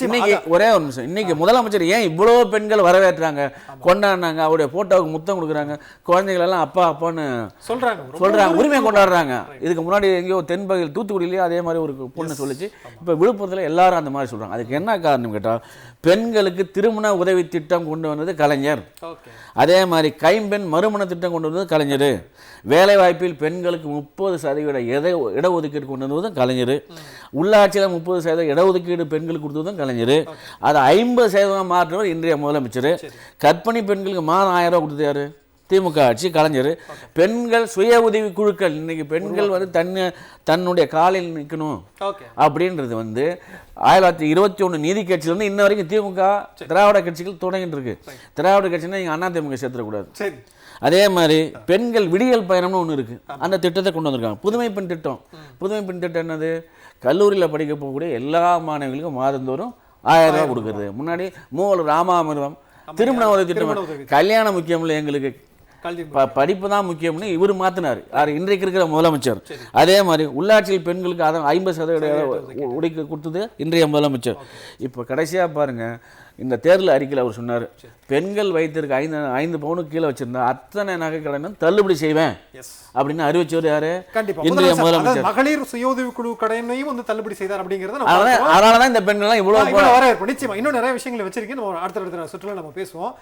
இன்னைக்கு ஒரே ஒரு நிமிஷம், இன்னைக்கு முதலமைச்சர் ஏன் இவ்வளோ பெண்கள் வரவேற்றாங்க, கொண்டாடினாங்க, அவருடைய ஃபோட்டோவுக்கு முத்தம் கொடுக்குறாங்க, குழந்தைகளெல்லாம் அப்பா அப்பான்னு சொல்கிறாங்க, உரிமை கொண்டாடுறாங்க. இதுக்கு முன்னாடி எங்கேயோ தென்பகுதியில் தூத்துக்குடியிலேயே அதே மாதிரி ஒரு பொண்ணு சொல்லிச்சு. இப்போ விழுப்புரத்தில் எல்லாரும் அந்த மாதிரி சொல்கிறாங்க. அதுக்கு என்ன காரணம் கேட்டால், பெண்களுக்கு திருமண உதவி திட்டம் கொண்டு வந்தது கலைஞர். அதே மாதிரி கைம்பெண் மறுமண திட்டம் கொண்டு வந்தது கலைஞர். வேலைவாய்ப்பில் பெண்களுக்கு 30% இடஒதுக்கீடு கொண்டு வந்ததும் கலைஞர். உள்ளாட்சியில் 30% இடஒதுக்கீடு பெண்களுக்கு கொடுத்ததும் கலைஞர். அதை 50% மாற்றினவர் இன்றைய முதலமைச்சர். கர்ப்பிணி பெண்களுக்கு மாதம் 1000 ரூபா கொடுத்தது யாரு? திமுக ஆட்சி, கலைஞர். பெண்கள் சுய உதவி குழுக்கள், இன்னைக்கு பெண்கள் வந்து தன்னுடைய காலில் நிற்கணும் அப்படின்றது வந்து 1921 நீதி கட்சியிலிருந்து இன்ன வரைக்கும் திமுக திராவிட கட்சிகள் தொடங்கிட்டு இருக்கு. திராவிட கட்சின்னா நீங்கள் அண்ணா திமுக சேர்த்துடக்கூடாது. அதே மாதிரி பெண்கள் விடியல் பயணம்னு ஒன்று இருக்குது, அந்த திட்டத்தை கொண்டு வந்திருக்காங்க. புதுமை பெண் திட்டம். புதுமை பெண் திட்டம் என்னது? கல்லூரியில் படிக்க போகக்கூடிய எல்லா மாணவிகளுக்கும் மாதந்தோறும் 1000 ரூபா கொடுக்குறது. முன்னாடி மூவலூர் ராமாமிர்தம் திருமண உதவி திட்டம். கல்யாணம் முக்கியம் இல்லை, எங்களுக்கு படிப்பு தான் முக்கியம்னு இவர் மாற்றினார், யார்? இன்றைக்கு இருக்கிற முதலமைச்சர். அதே மாதிரி உள்ளாட்சியில் பெண்களுக்கு அதை 50% உடைக்க கொடுத்தது இன்றைய முதலமைச்சர். இப்போ கடைசியாக பாருங்கள், இந்த தேர்தல் அறிக்கையில் அவர் சொன்னார், பெண்கள் வைத்திருக்க 5 பவுனுக்கு கீழே வச்சிருந்தா அத்தனை நகை கடனும் தள்ளுபடி செய்வேன் அப்படின்னு அறிவிச்சவர் யாரு? இன்றைய முதலமைச்சர். மகளிர் சுய உதவி குழு கடனையும் வந்து தள்ளுபடி செய்தார் அப்படிங்கிறது. அதனாலதான் இந்த பெண்கள்லாம் இவ்வளவு வரவேற்பு. நிச்சயமா இன்னும் நிறைய விஷயங்களை வச்சிருக்கேன், நம்ம அடுத்த சுற்றுலா நம்ம பேசுவோம்.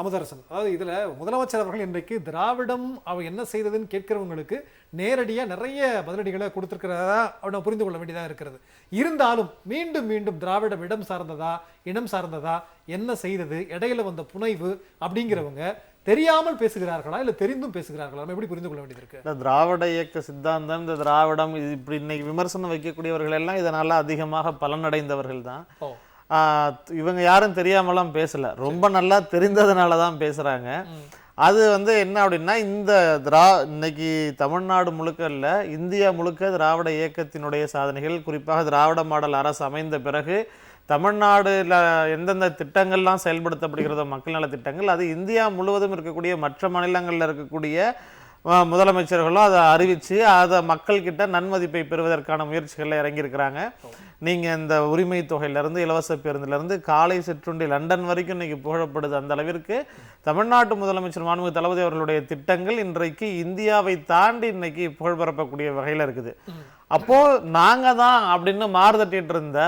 அமுதரசன், அதாவது இதுல முதலமைச்சர் அவர்கள் இன்றைக்கு திராவிடம் அவர் என்ன செய்ததுன்னு கேட்கிறவங்களுக்கு நேரடியாக நிறைய பதிலடிகளை கொடுத்திருக்கிறதா நம்ம புரிந்து கொள்ள வேண்டியதாக இருக்கிறது. இருந்தாலும் மீண்டும் மீண்டும் திராவிடம் இடம் சார்ந்ததா இனம் சார்ந்ததா, என்ன செய்தது, இடையில வந்த புனைவு அப்படிங்கிறவங்க தெரியாமல் பேசுகிறார்களா இல்ல தெரிந்தும் பேசுகிறார்களா, நம்ம எப்படி புரிந்து கொள்ள வேண்டியது இருக்கு? இந்த திராவிட இயக்க சித்தாந்தம், இந்த திராவிடம் இப்படி இன்னைக்கு விமர்சனம் வைக்கக்கூடியவர்கள் எல்லாம் இதனால அதிகமாக பலனடைந்தவர்கள் தான். இவங்க யாரும் தெரியாமலாம் பேசல, ரொம்ப நல்லா தெரிந்ததுனால தான் பேசுறாங்க. அது வந்து என்ன அப்படின்னா, இந்த இன்னைக்கு தமிழ்நாடு முழுக்க இல்லை, இந்தியா முழுக்க திராவிட இயக்கத்தினுடைய சாதனைகள், குறிப்பாக திராவிட மாடல் அரசு அமைந்த பிறகு தமிழ்நாடுல எந்தெந்த திட்டங்கள்லாம் செயல்படுத்தப்படுகிறதோ மக்கள் நல திட்டங்கள், அது இந்தியா முழுவதும் இருக்கக்கூடிய மற்ற மாநிலங்களில் இருக்கக்கூடிய முதலமைச்சர்களும் அதை அறிவித்து அதை மக்கள்கிட்ட நன்மதிப்பை பெறுவதற்கான முயற்சிகளில் இறங்கியிருக்கிறாங்க. நீங்கள் இந்த உரிமை தொகையிலேருந்து இலவச பேருந்துலேருந்து காலை சிற்றுண்டி லண்டன் வரைக்கும் இன்றைக்கி புகழப்படுது. அந்த அளவிற்கு தமிழ்நாட்டு முதலமைச்சர் மாண்புமிகு தளபதி அவர்களுடைய திட்டங்கள் இன்றைக்கு இந்தியாவை தாண்டி இன்னைக்கு புகழ்பரப்பக்கூடிய வகையில் இருக்குது. அப்போது நாங்கள் தான் அப்படின்னு மாறுதட்டிட்டு இருந்த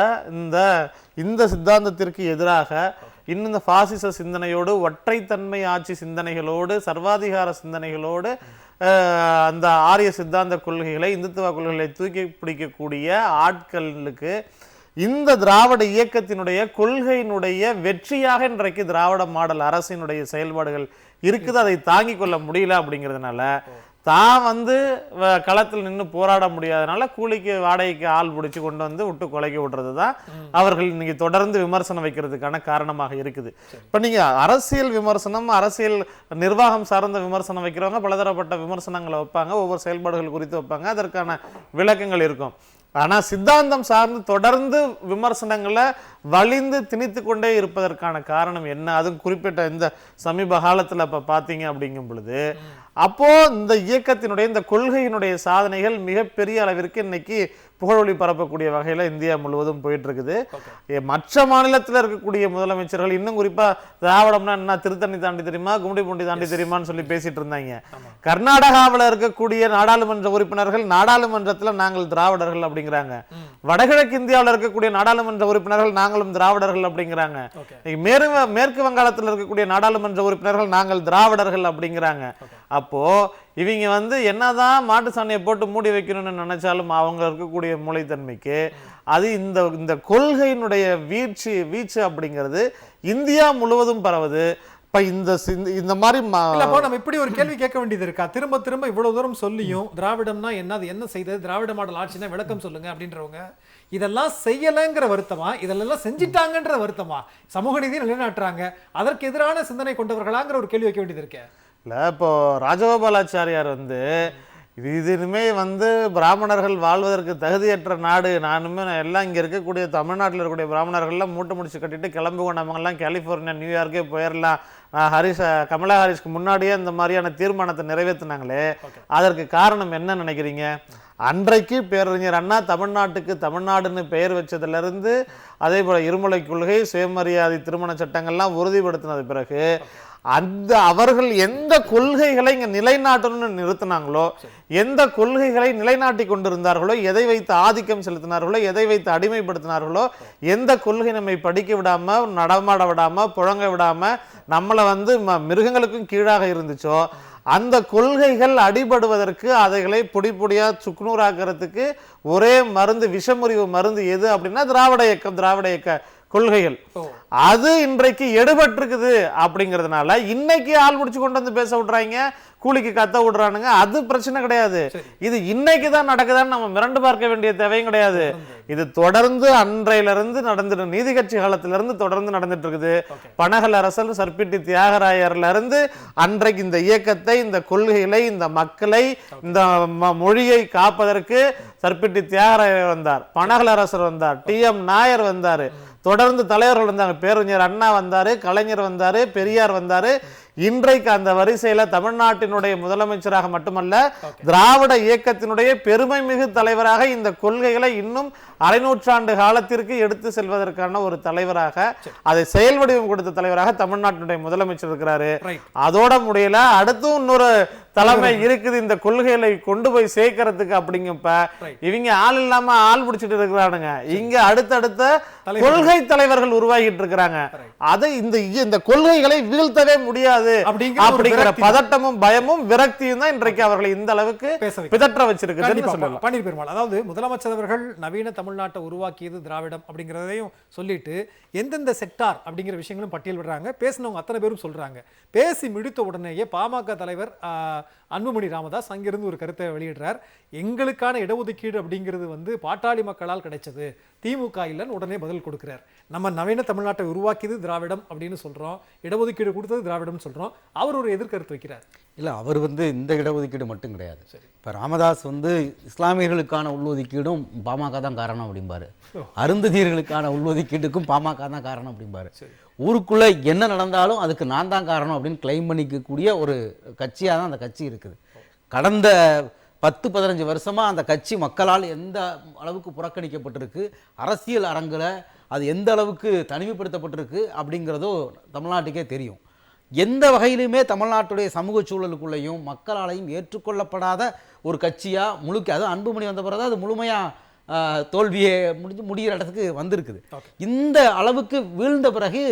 இந்த சித்தாந்தத்திற்கு எதிராக இன்னும் இந்த பாசிச சிந்தனையோடு, ஒற்றைத்தன்மை ஆட்சி சிந்தனைகளோடு, சர்வாதிகார சிந்தனைகளோடு, அந்த ஆரிய சித்தாந்த கொள்கைகளை, இந்துத்துவ கொள்கைகளை தூக்கி பிடிக்கக்கூடிய ஆட்களுக்கு இந்த திராவிட இயக்கத்தினுடைய கொள்கையினுடைய வெற்றியாக இன்றைக்கு திராவிட மாடல் அரசினுடைய செயல்பாடுகள் இருக்குது. அதை தாங்கிக் கொள்ள முடியல. அப்படிங்கிறதுனால தான் வந்து களத்தில் நின்று போராட முடியாதனால கூலிக்கு வாடகைக்கு ஆள் பிடிச்சி கொண்டு வந்து விட்டு கொலைக்க விடுறது தான் அவர்கள் இன்னைக்கு தொடர்ந்து விமர்சனம் வைக்கிறதுக்கான காரணமாக இருக்குது. இப்போ நீங்க அரசியல் விமர்சனம், அரசியல் நிர்வாகம் சார்ந்த விமர்சனம் வைக்கிறவங்க பலதரப்பட்ட விமர்சனங்களை வைப்பாங்க, ஒவ்வொரு செயல்பாடுகள் குறித்து வைப்பாங்க, அதற்கான விளக்கங்கள் இருக்கும். ஆனா சித்தாந்தம் சார்ந்து தொடர்ந்து விமர்சனங்களை வலிந்து திணித்து கொண்டே இருப்பதற்கான காரணம் என்ன? அதுவும் குறிப்பிட்ட இந்த சமீப காலத்துல இப்ப பாத்தீங்க அப்படிங்கும் பொழுது அப்போ இந்த இயக்கத்தினுடைய இந்த கொள்கையினுடைய சாதனைகள் மிகப்பெரிய அளவிற்கு இன்னைக்கு புகழொலி பரப்பக்கூடிய வகையில இந்தியா முழுவதும் போயிட்டு இருக்குது. மற்ற மாநிலத்தில் இருக்கக்கூடிய முதலமைச்சர்கள் இன்னும் குறிப்பா திராவிடம்னா என்ன, திருத்தணி தாண்டி தெரியுமா, கும்மிடிப்பூண்டி தாண்டி தெரியுமான்னு சொல்லி பேசிட்டு இருந்தாங்க. கர்நாடகாவில் இருக்கக்கூடிய நாடாளுமன்ற உறுப்பினர்கள் நாடாளுமன்றத்தில் நாங்கள் திராவிடர்கள் அப்படிங்கிறாங்க. வடகிழக்கு இந்தியாவில் இருக்கக்கூடிய நாடாளுமன்ற உறுப்பினர்கள் நாங்களும் திராவிடர்கள் அப்படிங்கிறாங்க. மேற்கு வங்காளத்தில் இருக்கக்கூடிய நாடாளுமன்ற உறுப்பினர்கள் நாங்கள் திராவிடர்கள் அப்படிங்கிறாங்க. அப்போ இவங்க வந்து என்னதான் மாட்டு சாணியை போட்டு மூடி வைக்கணும்னு நினைச்சாலும் அவங்க இருக்கக்கூடிய மூளைத்தன்மைக்கு அது இந்த கொள்கையினுடைய வீச்சு அப்படிங்கிறது இந்தியா முழுவதும் பரவுது. இப்ப இந்த மாதிரி நம்ம இப்படி ஒரு கேள்வி கேட்க வேண்டியது இருக்கா? திரும்ப திரும்ப இவ்வளவு தூரம் சொல்லியும் திராவிடம்னா என்ன செய்தது, திராவிட மாடல் ஆட்சினா விளக்கம் சொல்லுங்க அப்படின்றவங்க இதெல்லாம் செய்யலைங்கிற வருத்தமா, இதெல்லாம் செஞ்சிட்டாங்கன்ற வருத்தமா, சமூக நீதியை நிலைநாட்டுறாங்க, அதற்கு எதிரான சிந்தனை கொண்டவர்களாங்கிற ஒரு கேள்வி வைக்க வேண்டியது இருக்கேன். இல்லை, இப்போ ராஜகோபாலாச்சாரியார் வந்து இதுமே வந்து பிராமணர்கள் வாழ்வதற்கு தகுதியற்ற நாடு, நானுமே எல்லாம் இங்கே இருக்கக்கூடிய தமிழ்நாட்டில் இருக்கக்கூடிய பிராமணர்கள்லாம் மூட்டை முடிச்சு கட்டிட்டு கிளம்புவோம், நம்மங்கெல்லாம் கலிஃபோர்னியா நியூயார்க்கே போயிடலாம், கமலா ஹாரிஸ்க்கு முன்னாடியே இந்த மாதிரியான தீர்மானத்தை நிறைவேற்றினாங்களே, அதற்கு காரணம் என்ன நினைக்கிறீங்க? அன்றைக்கு பேரறிஞர் அண்ணா தமிழ்நாடுன்னு பெயர் வச்சதுலேருந்து அதே போல் இருமொழி கொள்கை, சுயமரியாதை திருமண சட்டங்கள்லாம் உறுதிப்படுத்தினது பிறகு அவர்கள் எந்த கொள்கைகளை இங்க நிலைநாட்டணும்னு நிறுத்தினாங்களோ, எந்த கொள்கைகளை நிலைநாட்டி கொண்டிருந்தார்களோ, எதை வைத்து ஆதிக்கம் செலுத்தினார்களோ, எதை வைத்து அடிமைப்படுத்தினார்களோ, எந்த கொள்கை நம்மை படிக்க விடாம, நடமாட விடாம, புழங்க விடாம, நம்மளை வந்து மிருகங்களுக்கும் கீழாக இருந்துச்சோ, அந்த கொள்கைகள் அடிபடுவதற்கு அதைகளை பொடி பொடியா சுக்குநூறாக்குறதுக்கு ஒரே மருந்து, விஷமுறிவு மருந்து எது அப்படின்னா திராவிட இயக்க கொள்கைகள். அது இன்றைக்கு எடுபட்டிருக்குது அப்படிங்கிறதுனால இன்னைக்கு ஆள் முடிச்சு கொண்டு வந்து பேச விடுறாங்க, கூலிக்கு கத்த விடுறானுங்க. அது பிரச்சனை கிடையாது. இது இன்னைக்கு தான் நடக்குதான்னு நம்ம மிரண்டு பார்க்க வேண்டிய தேவையும் கிடையாது. இது தொடர்ந்து அன்றையிலிருந்து நடந்துட்டு, நீதி கட்சி காலத்திலிருந்து தொடர்ந்து நடந்துட்டு இருக்குது. பனகல் அரசர் சர்பிட்டி தியாகராயர்ல இருந்து அன்றைக்கு இந்த இயக்கத்தை, இந்த கொள்கைகளை, இந்த மக்களை, இந்த மொழியை காப்பதற்கு சர்பிட்டி தியாகராயர் வந்தார், பனகல் அரசர் வந்தார், TM நாயர் வந்தாரு, தொடர்ந்து தலைவர்கள் வந்தாங்க, பேரறிஞர் அண்ணா வந்தாரு, கலைஞர் வந்தாரு, பெரியார் வந்தாரு. இன்றைக்கு அந்த வரிசையில தமிழ்நாட்டினுடைய முதலமைச்சராக மட்டுமல்ல, திராவிட இயக்கத்தினுடைய பெருமை மிகு தலைவராக இந்த கொள்கைகளை இன்னும் 600 காலத்திற்கு எடுத்து செல்வதற்கான ஒரு தலைவராக, அதை செயல் வடிவம் கொடுத்த தலைவராக தமிழ்நாட்டினுடைய முதலமைச்சர் இருக்கிறாரு. அதோட முடியல, அடுத்தும் இன்னொரு தலைமை இருக்குது இந்த கொள்கைகளை கொண்டு போய் சேர்க்கறதுக்கு. அப்படிங்கப்ப இவங்க ஆள் இல்லாம ஆள் பிடிச்சிட்டு இருக்கிறானுங்க. இங்க அடுத்தடுத்த கொள்கை தலைவர்கள் உருவாகிட்டு இருக்கிறாங்க. அதை இந்த கொள்கைகளை வீழ்த்தவே முடியாது அப்படிங்கிற பதட்டமும் பயமும் விரக்தியும் தான் இன்றைக்கு அவர்களை இந்த அளவுக்கு பிதற்ற வச்சிருக்கு. பன்னீர் பெருமாள், அதாவது முதலமைச்சர் அவர்கள் நவீன தமிழ்நாட்டை உருவாக்கியது திராவிடம் அப்படிங்கிறதையும் சொல்லிட்டு எந்தெந்த செக்டார் அப்படிங்கிற விஷயங்களும் பட்டியல் விடுறாங்க. பேசினவங்க அத்தனை பேரும் சொல்றாங்க. பேசி முடித்த உடனேயே பாமக தலைவர் அன்புமணி ராமதாஸ் அங்கிருந்து ஒரு கருத்தை வெளியிடுறார். எங்களுக்கான இடஒதுக்கீடு அப்படிங்கிறது வந்து பாட்டாளி மக்களால் கிடைச்சது, திமுக இல்லைன்னு உடனே பதில் கொடுக்கிறார். நம்ம நவீன தமிழ்நாட்டை உருவாக்கியது திராவிடம் அப்படின்னு சொல்றோம், இடஒதுக்கீடு கொடுத்தது திராவிடம்னு சொல்றோம். அவர் ஒரு எதிர்கருத்து வைக்கிறார். இல்லை, அவர் வந்து இந்த இடஒதுக்கீடு மட்டும் கிடையாது. இப்போ ராமதாஸ் வந்து இஸ்லாமியர்களுக்கான உள்ஒதுக்கீடும் பாமக தான் காரணம் அப்படிம்பாரு, அருந்ததியர்களுக்கான உள்ஒதுக்கீட்டுக்கும் பாமக தான் காரணம் அப்படிம்பாரு. ஊருக்குள்ளே என்ன நடந்தாலும் அதுக்கு நான் தான் காரணம் அப்படின்னு கிளைம் பண்ணிக்கக்கூடிய ஒரு கட்சியாக தான் அந்த கட்சி இருக்குது. கடந்த 10-15 வருஷமாக அந்த கட்சி மக்களால் எந்த அளவுக்கு புறக்கணிக்கப்பட்டிருக்கு, அரசியல் அரங்கில் அது எந்த அளவுக்கு தனிமைப்படுத்தப்பட்டிருக்கு அப்படிங்கிறதோ தமிழ்நாட்டுக்கே தெரியும். எந்த வகையிலுமே தமிழ்நாட்டுடைய சமூக சூழலுக்குள்ளேயும் மக்களாலையும் ஏற்றுக்கொள்ளப்படாத ஒரு கட்சியாக முழுக்க, அதுவும் அன்புமணி வந்த பிறகு அது முழுமையாக தோல்வியை முடிகிற இடத்துக்கு வந்திருக்குது. இந்த அளவுக்கு வீழ்ந்த பிறகு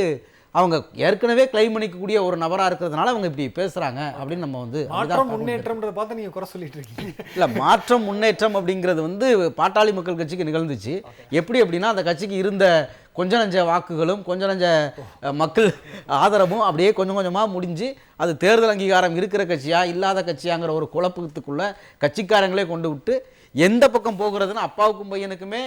அவங்க ஏற்கனவே கிளைம் பண்ணிக்கக்கூடிய ஒரு நபராக இருக்கிறதுனால அவங்க இப்படி பேசுகிறாங்க அப்படின்னு நம்ம வந்து மாற்றம் முன்னேற்றம்ன்றதை பார்த்து நீங்கள் குறை சொல்லிட்டு இருக்கீங்க. இல்லை, மாற்றம் முன்னேற்றம் அப்படிங்கிறது வந்து பாட்டாளி மக்கள் கட்சிக்கு நிகழ்ந்துச்சு. எப்படி அப்படின்னா அந்த கட்சிக்கு இருந்த கொஞ்ச நஞ்ச வாக்குகளும் கொஞ்ச நஞ்ச மக்கள் ஆதரவும் அப்படியே கொஞ்சம் கொஞ்சமாக முடிஞ்சு அது தேர்தல் அங்கீகாரம் இருக்கிற கட்சியா இல்லாத கட்சியாங்கிற ஒரு குழப்பத்துக்குள்ள கட்சிக்காரங்களே கொண்டு விட்டு எந்த பக்கம் போகிறதுன்னு அப்பாவுக்கும் பையனுக்குமே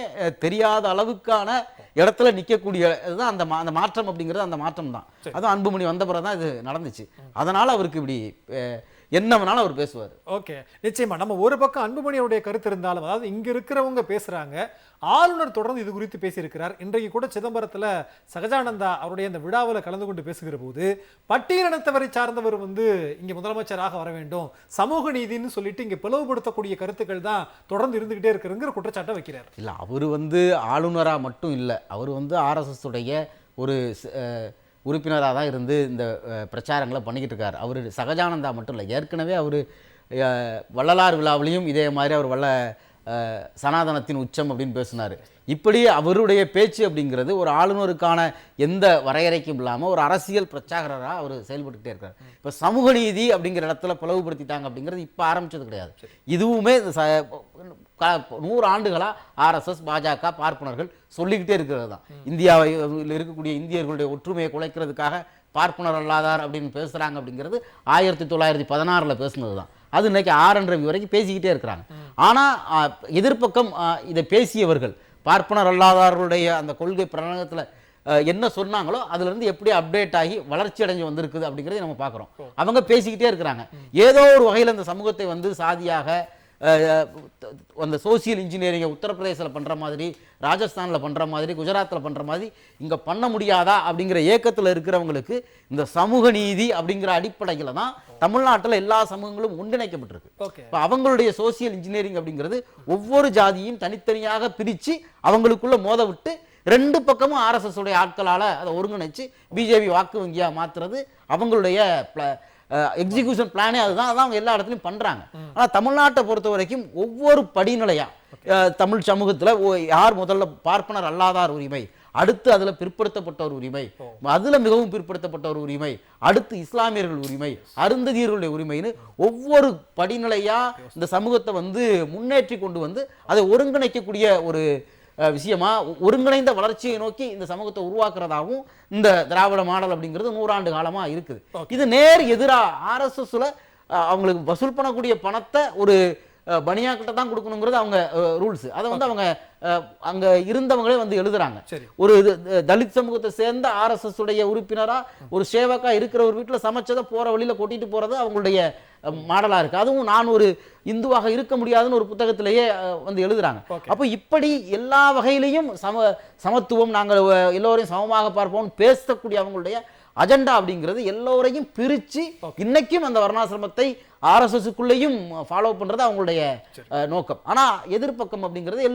தெரியாத அளவுக்கான இடத்துல நிற்கக்கூடிய இதுதான் அந்த மாற்றம் அப்படிங்கிறது. அந்த மாற்றம் தான், அதுவும் அன்புமணி வந்த பிறகு தான் இது நடந்துச்சு. அதனால் அவருக்கு இப்படி என்ன வேணாலும் அவர் பேசுவார். ஓகே, நிச்சயமா நம்ம ஒரு பக்கம் அன்புமணியோடைய கருத்து இருந்தாலும், அதாவது இங்க இருக்கிறவங்க பேசுறாங்க, ஆளுநர் தொடர்ந்து இது குறித்து பேசியிருக்கிறார். இன்றைக்கு கூட சிதம்பரத்துல சகஜானந்தா அவருடைய அந்த விழாவில் கலந்து கொண்டு பேசுகிற போது பட்டியலினத்தவரை சார்ந்தவர் வந்து இங்க முதலமைச்சராக வர வேண்டும், சமூக நீதினு சொல்லிட்டு இங்க பிளவுபடுத்தக்கூடிய கருத்துக்கள் தான் தொடர்ந்து இருந்துகிட்டே இருக்கிறங்கிற குற்றச்சாட்டை வைக்கிறார். இல்லை, அவர் வந்து ஆளுநராக மட்டும் இல்லை, அவர் வந்து RSS உடைய ஒரு உறுப்பினராக தான் இருந்து இந்த பிரச்சாரங்களை பண்ணிக்கிட்டு இருக்கார். அவர் சகஜானந்தா மட்டும் இல்லை, ஏற்கனவே அவர் வள்ளலார் விழாவிலையும் இதே மாதிரி அவர் சனாதனத்தின் உச்சம் அப்படின்னு பேசினார். இப்படி அவருடைய பேச்சு அப்படிங்கிறது ஒரு ஆளுநருக்கான எந்த வரையறைக்கும் இல்லாமல் ஒரு அரசியல் பிரச்சாரராக அவர் செயல்பட்டுக்கிட்டே இருக்கார். இப்போ சமூக நீதி அப்படிங்கிற இடத்துல பிளவுபடுத்திட்டாங்க அப்படிங்கிறது இப்போ ஆரம்பித்தது கிடையாது. இதுவுமே 100 ஆண்டுகளாக RSS பாஜக பார்ப்பனர்கள் சொல்லிக்கிட்டே இருக்கிறது தான். இந்தியாவில் இருக்கக்கூடிய இந்தியர்களுடைய ஒற்றுமையை குலைக்கிறதுக்காக பார்ப்பனர் அல்லாதார் அப்படின்னு பேசுகிறாங்க அப்படிங்கிறது 1916 பேசுனது தான். அது இன்னைக்கு RN ரவி வரைக்கும் பேசிக்கிட்டே இருக்கிறாங்க. ஆனால் எதிர்ப்பக்கம் இதை பேசியவர்கள் பார்ப்பனர் அல்லாதார்களுடைய அந்த கொள்கை பிரணயத்தில் என்ன சொன்னாங்களோ அதுலேருந்து எப்படி அப்டேட் ஆகி வளர்ச்சி அடைஞ்சு வந்திருக்குது அப்படிங்கிறத நம்ம பார்க்குறோம். அவங்க பேசிக்கிட்டே இருக்கிறாங்க. ஏதோ ஒரு வகையில் அந்த சமூகத்தை வந்து சாதியாக அந்த சோசியல் இன்ஜினியரிங்கை உத்தரப்பிரதேசில் பண்ணுற மாதிரி, ராஜஸ்தானில் பண்ணுற மாதிரி, குஜராத்தில் பண்ணுற மாதிரி இங்கே பண்ண முடியாதா அப்படிங்கிற ஏக்கத்தில் இருக்கிறவங்களுக்கு இந்த சமூக நீதி அப்படிங்கிற அடிப்படையில் தான் தமிழ்நாட்டில் எல்லா சமூகங்களும் ஒன்றிணைக்கப்பட்டிருக்கு. இப்போ அவங்களுடைய சோசியல் இன்ஜினியரிங் அப்படிங்கிறது ஒவ்வொரு ஜாதியும் தனித்தனியாக பிரித்து அவங்களுக்குள்ள மோத விட்டு 2 பக்கமும் RSS உடைய ஆட்களால் அதை ஒருங்கிணைச்சு பிஜேபி வாக்கு வங்கியாக மாற்றுறது அவங்களுடைய எக்ஸிக்யூஷன் பிளானே அதுதான். அதான் அவங்க எல்லா இடத்துலையும் பண்ணுறாங்க. ஆனால் தமிழ்நாட்டை பொறுத்த வரைக்கும் ஒவ்வொரு படிநிலையாக தமிழ் சமூகத்தில் யார் முதல்ல பார்ப்பனர் அல்லாதார் உரிமை, அடுத்து அதில் பிற்படுத்தப்பட்டவர் உரிமை, அதில் மிகவும் பிற்படுத்தப்பட்டவர் உரிமை, அடுத்து இஸ்லாமியர்கள் உரிமை, அருந்ததியர்களுடைய உரிமைன்னு ஒவ்வொரு படிநிலையாக இந்த சமூகத்தை வந்து முன்னேற்றி கொண்டு வந்து அதை ஒருங்கிணைக்கக்கூடிய ஒரு விஷயமா ஒருங்கிணைந்த வளர்ச்சியை நோக்கி இந்த சமூகத்தை உருவாக்குறதாகவும் இந்த திராவிட மாடல் அப்படிங்கிறது 100 ஆண்டு காலமா இருக்குது. இது நேர் எதிராக RSSல அவங்களுக்கு வசூல் பண்ணக்கூடிய பணத்தை ஒரு பனியா கிட்ட தான் கொடுக்கணுங்கிறது அவங்க ரூல்ஸ். அதை வந்து அவங்க அங்க இருந்தவங்களே வந்து எழுதுறாங்க. ஒரு தலித் சமூகத்தை சேர்ந்த RSS உடைய உறுப்பினரா ஒரு சேவக்கா இருக்கிற ஒரு வீட்டில் சமைச்சதை போற வழியில கொட்டிட்டு போறது அவங்களுடைய மாடலா இருக்கு. அதுவும் நான் ஒரு இந்துவாக இருக்க முடியாதுன்னு ஒரு புத்தகத்திலேயே வந்து எழுதுறாங்க. அப்போ இப்படி எல்லா வகையிலையும் சமத்துவம், நாங்கள் எல்லோரையும் சமமாக பார்ப்போம் பேசக்கூடிய அவங்களுடைய அஜெண்டா அப்படிங்கிறது எல்லோரையும் பிரித்து இன்னைக்கும் அந்த வர்ணாசிரமத்தை RSSக்குள்ளேயும் ஃபாலோ பண்றது அவங்களுடைய நோக்கம். ஆனா எதிர்ப்பக்கம் அப்படிங்கிறது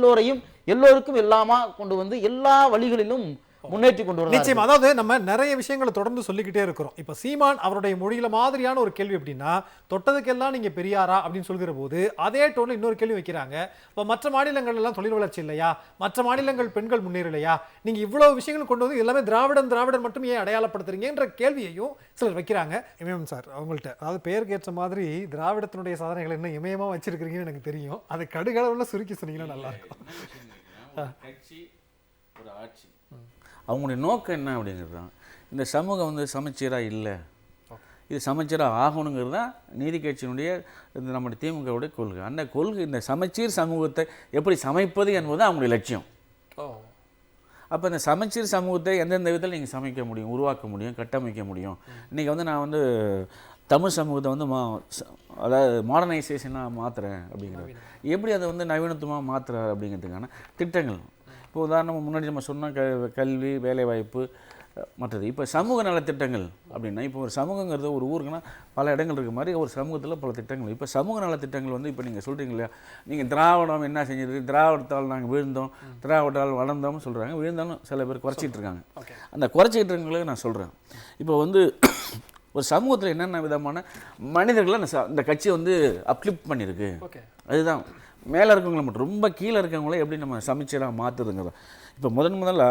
எல்லோருக்கும் எல்லாமா கொண்டு வந்து எல்லா வழிகளிலும் முன்னேற்றி கொண்டு வர நிச்சயம். அதாவது நம்ம நிறைய விஷயங்களை தொடர்ந்து சொல்லிக்கிட்டே இருக்கிறோம். இப்ப சீமான் அவருடைய மொழியில மாதிரியான ஒரு கேள்வி அப்படின்னா, தொட்டதுக்கெல்லாம் நீங்க பெரியாரா அப்படின்னு சொல்கிற போது அதே டோன்ல இன்னொரு கேள்வி வைக்கிறாங்க. இப்ப மற்ற மாநிலங்கள் எல்லாம் தொழில் வளர்ச்சி இல்லையா, மற்ற மாநிலங்கள் பெண்கள் முன்னேறலையா, நீங்க இவ்வளவு விஷயங்கள் கொண்டு வந்து எல்லாமே திராவிடன் மட்டும் ஏன் அடையாளப்படுத்துறீங்கன்ற கேள்வியையும் சிலர் வைக்கிறாங்க. இமயம் சார் அவங்கள்ட்ட, அதாவது பெயருக்கு ஏற்ற மாதிரி திராவிடத்தினுடைய சாதனைகள் என்ன இமயமா வச்சிருக்கிறீங்கன்னு எனக்கு தெரியும். அது கடுகளவுல சுருக்கி சொன்னீங்கன்னா நல்லா இருக்கும். ஒரு ஆட்சி அவங்களுடைய நோக்கம் என்ன அப்படிங்கிறது தான். இந்த சமூகம் வந்து சமச்சீராக இல்லை, இது சமச்சீராக ஆகணுங்கிறது தான் நீதி கட்சியினுடைய இந்த நம்முடைய திமுகவுடைய கொள்கை. அந்த கொள்கை இந்த சமச்சீர் சமூகத்தை எப்படி சமைப்பது என்பது அவங்களுடைய லட்சியம். அப்போ இந்த சமச்சீர் சமூகத்தை எந்தெந்த விதத்தில் நீங்கள் சமைக்க முடியும், உருவாக்க முடியும், கட்டமைக்க முடியும். இன்றைக்கி வந்து நான் வந்து தமிழ் சமூகத்தை வந்து அதாவது மாடர்னைசேஷனாக மாற்றுறேன் அப்படிங்கிறது, எப்படி அதை வந்து நவீனத்துவமாக மாற்றுறாரு அப்படிங்கிறதுக்கான திட்டங்கள். இப்போ உதாரணம் முன்னாடி நம்ம சொன்னால் கல்வி, வேலைவாய்ப்பு, மற்றது. இப்போ சமூக நலத்திட்டங்கள் அப்படின்னா, இப்போ ஒரு சமூகங்கிறது ஒரு ஊருக்குன்னா பல இடங்கள் இருக்க மாதிரி ஒரு சமூகத்தில் பல திட்டங்கள். இப்போ சமூக நலத்திட்டங்கள் வந்து இப்போ நீங்கள் சொல்கிறீங்க இல்லையா, நீங்கள் திராவிடம் என்ன செஞ்சது, திராவிடத்தால் நாங்கள் வீழ்ந்தோம், திராவிடத்தால் வளர்ந்தோம்னு சொல்கிறாங்க. வீழ்ந்தாலும் சில பேர் குறைச்சிட்டு இருக்காங்க. அந்த குறைச்சிட்டு இருக்கவங்களுக்கு நான் சொல்கிறேன், இப்போ வந்து ஒரு சமூகத்தில் என்னென்ன விதமான மனிதர்களை இந்த கட்சி வந்து அப்லிஃப்ட் பண்ணியிருக்கு. அதுதான் மேலே இருக்கவங்களை மட்டும், ரொம்ப கீழே இருக்கவங்கள எப்படி நம்ம சமச்சீராக மாற்றுதுங்கிறது. இப்போ முதல்ல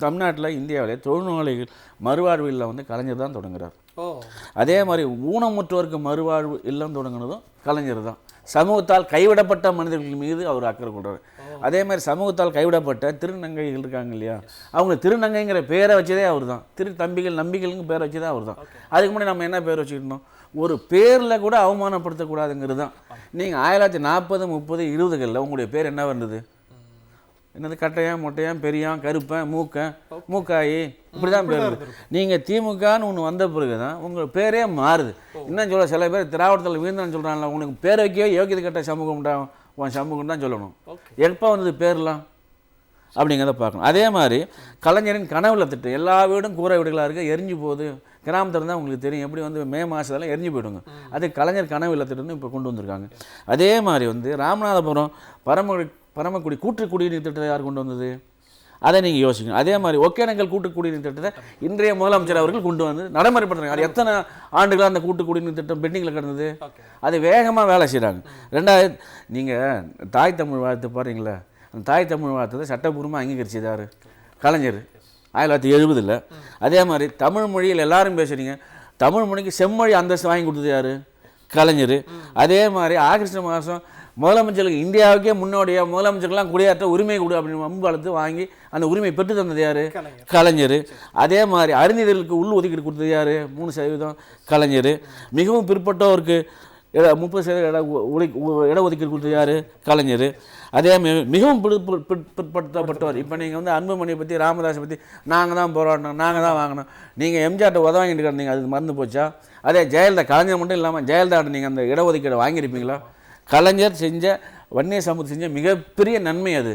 தமிழ்நாட்டில் இந்தியாவிலே தொழுநோயாளிகள் மறுவாழ்வு இல்லம் வந்து கலைஞர் தான் தொடங்குறார். அதே மாதிரி ஊனமுற்றோருக்கு மறுவாழ்வு இல்லம் தொடங்குனதும் கலைஞர் தான். சமூகத்தால் கைவிடப்பட்ட மனிதர்கள் மீது அவர் அக்கறை கொள்றாரு. அதே மாதிரி சமூகத்தால் கைவிடப்பட்ட திருநங்கைகள் இருக்காங்க இல்லையா, அவங்க திருநங்கைங்கிற பேரை வச்சதே அவர் தான். தம்பிகள் நம்பிக்கைகளுங்க பேரை வச்சதே அவர் தான். அதுக்கு முன்னாடி நம்ம என்ன பேர் வச்சுக்கிட்டோம், ஒரு பேரில் கூட அவமானப்படுத்தக்கூடாதுங்கிறது தான். நீங்கள் 1940, 30, 20களில் உங்களுடைய பேர் என்ன வந்தது? என்னது கட்டையான், மொட்டையான், பெரியான், கருப்பன், மூக்காயி, இப்படி தான் பேர். நீங்கள் திமுகன்னு ஒன்று வந்த பிறகு தான் உங்கள் பேரே மாறுது. இன்னும் சொல்ல சில பேர் திராவிடத்தில் வீழ்ந்தான்னு சொல்கிறாங்களா, உனக்கு பேரை வைக்கவே யோகியது கட்ட சமூகம் தான் உன் சமூகம் தான் சொல்லணும். எப்போ வந்தது பேர்லாம் அப்படிங்கிறத பார்க்கணும். அதே மாதிரி கலைஞரின் கனவுல திட்டம், எல்லா வீடும் கூரை வீடுகளாக இருக்குது, எரிஞ்சு போகுது. கிராமத்தில் தான் உங்களுக்கு தெரியும் எப்படி வந்து மே மாதத்தில் எரிஞ்சு போயிடுங்க. அது கலைஞர் கனவு இல்லத்திட்டம்னு இப்போ கொண்டு வந்திருக்காங்க. அதே மாதிரி வந்து ராமநாதபுரம் பரமக்குடி கூட்டு குடிநீர் திட்டத்தை யார் கொண்டு வந்தது, அதை நீங்கள் யோசிக்கணும். அதே மாதிரி ஒகேனக்கல் கூட்டு குடிநீர் திட்டத்தை இன்றைய முதலமைச்சர் அவர்கள் கொண்டு வந்து நடைமுறைப்படுத்துறாங்க. அது எத்தனை ஆண்டுகளாக அந்த கூட்டு குடிநீர் திட்டம் பெண்டிங்கில் கிடந்தது, அது வேகமாக வேலை செய்கிறாங்க. ரெண்டாவது, நீங்கள் தாய் தமிழ் வாழ்த்து பாருங்களேன், அந்த தாய் தமிழ் வாழ்த்ததை சட்டப்பூர்வமாக அங்கீகரிச்சதாரு கலைஞர் 1970. அதே மாதிரி தமிழ் மொழியில் எல்லாரும் பேசுகிறீங்க, தமிழ் மொழிக்கு செம்மொழி அந்தஸ்து வாங்கி கொடுத்தது யார், கலைஞர். அதே மாதிரி ஆகஸ்ட் மாதம் முதலமைச்சருக்கு இந்தியாவுக்கே முன்னோடியாக முதலமைச்சருக்கெல்லாம் குடியேற்ற உரிமை கொடு அப்படின்னு வம்பு வளர்த்து வாங்கி அந்த உரிமை பெற்று தந்தது யார், கலைஞர். அதே மாதிரி அறிஞர்களுக்கு உள் ஒதுக்கீடு கொடுத்தது யார், 3% கலைஞர். மிகவும் பிற்பட்டோருக்கு 30% இடஒதுக்கீடு கொடுத்தது யார், கலைஞர். அதே மிகவும் பிற்படுத்தப்பட்டவர். இப்போ நீங்கள் வந்து அன்புமணியை பற்றி, ராமதாஸை பற்றி நாங்கள் தான் போராடணும், நாங்கள் தான் வாங்கினோம், நீங்கள் எம்ஜிஆர்ட்ட உதவாங்கிட்டு கிடந்தீங்க, அது மறந்து போச்சா? அதே ஜெயலலிதா, கலைஞர் மட்டும் இல்லாமல் ஜெயலலிதா நீங்கள் அந்த இடஒதுக்கீடை வாங்கியிருப்பீங்களா? கலைஞர் செஞ்ச வன்னிய சமூகம் செஞ்ச மிகப்பெரிய நன்மை அது.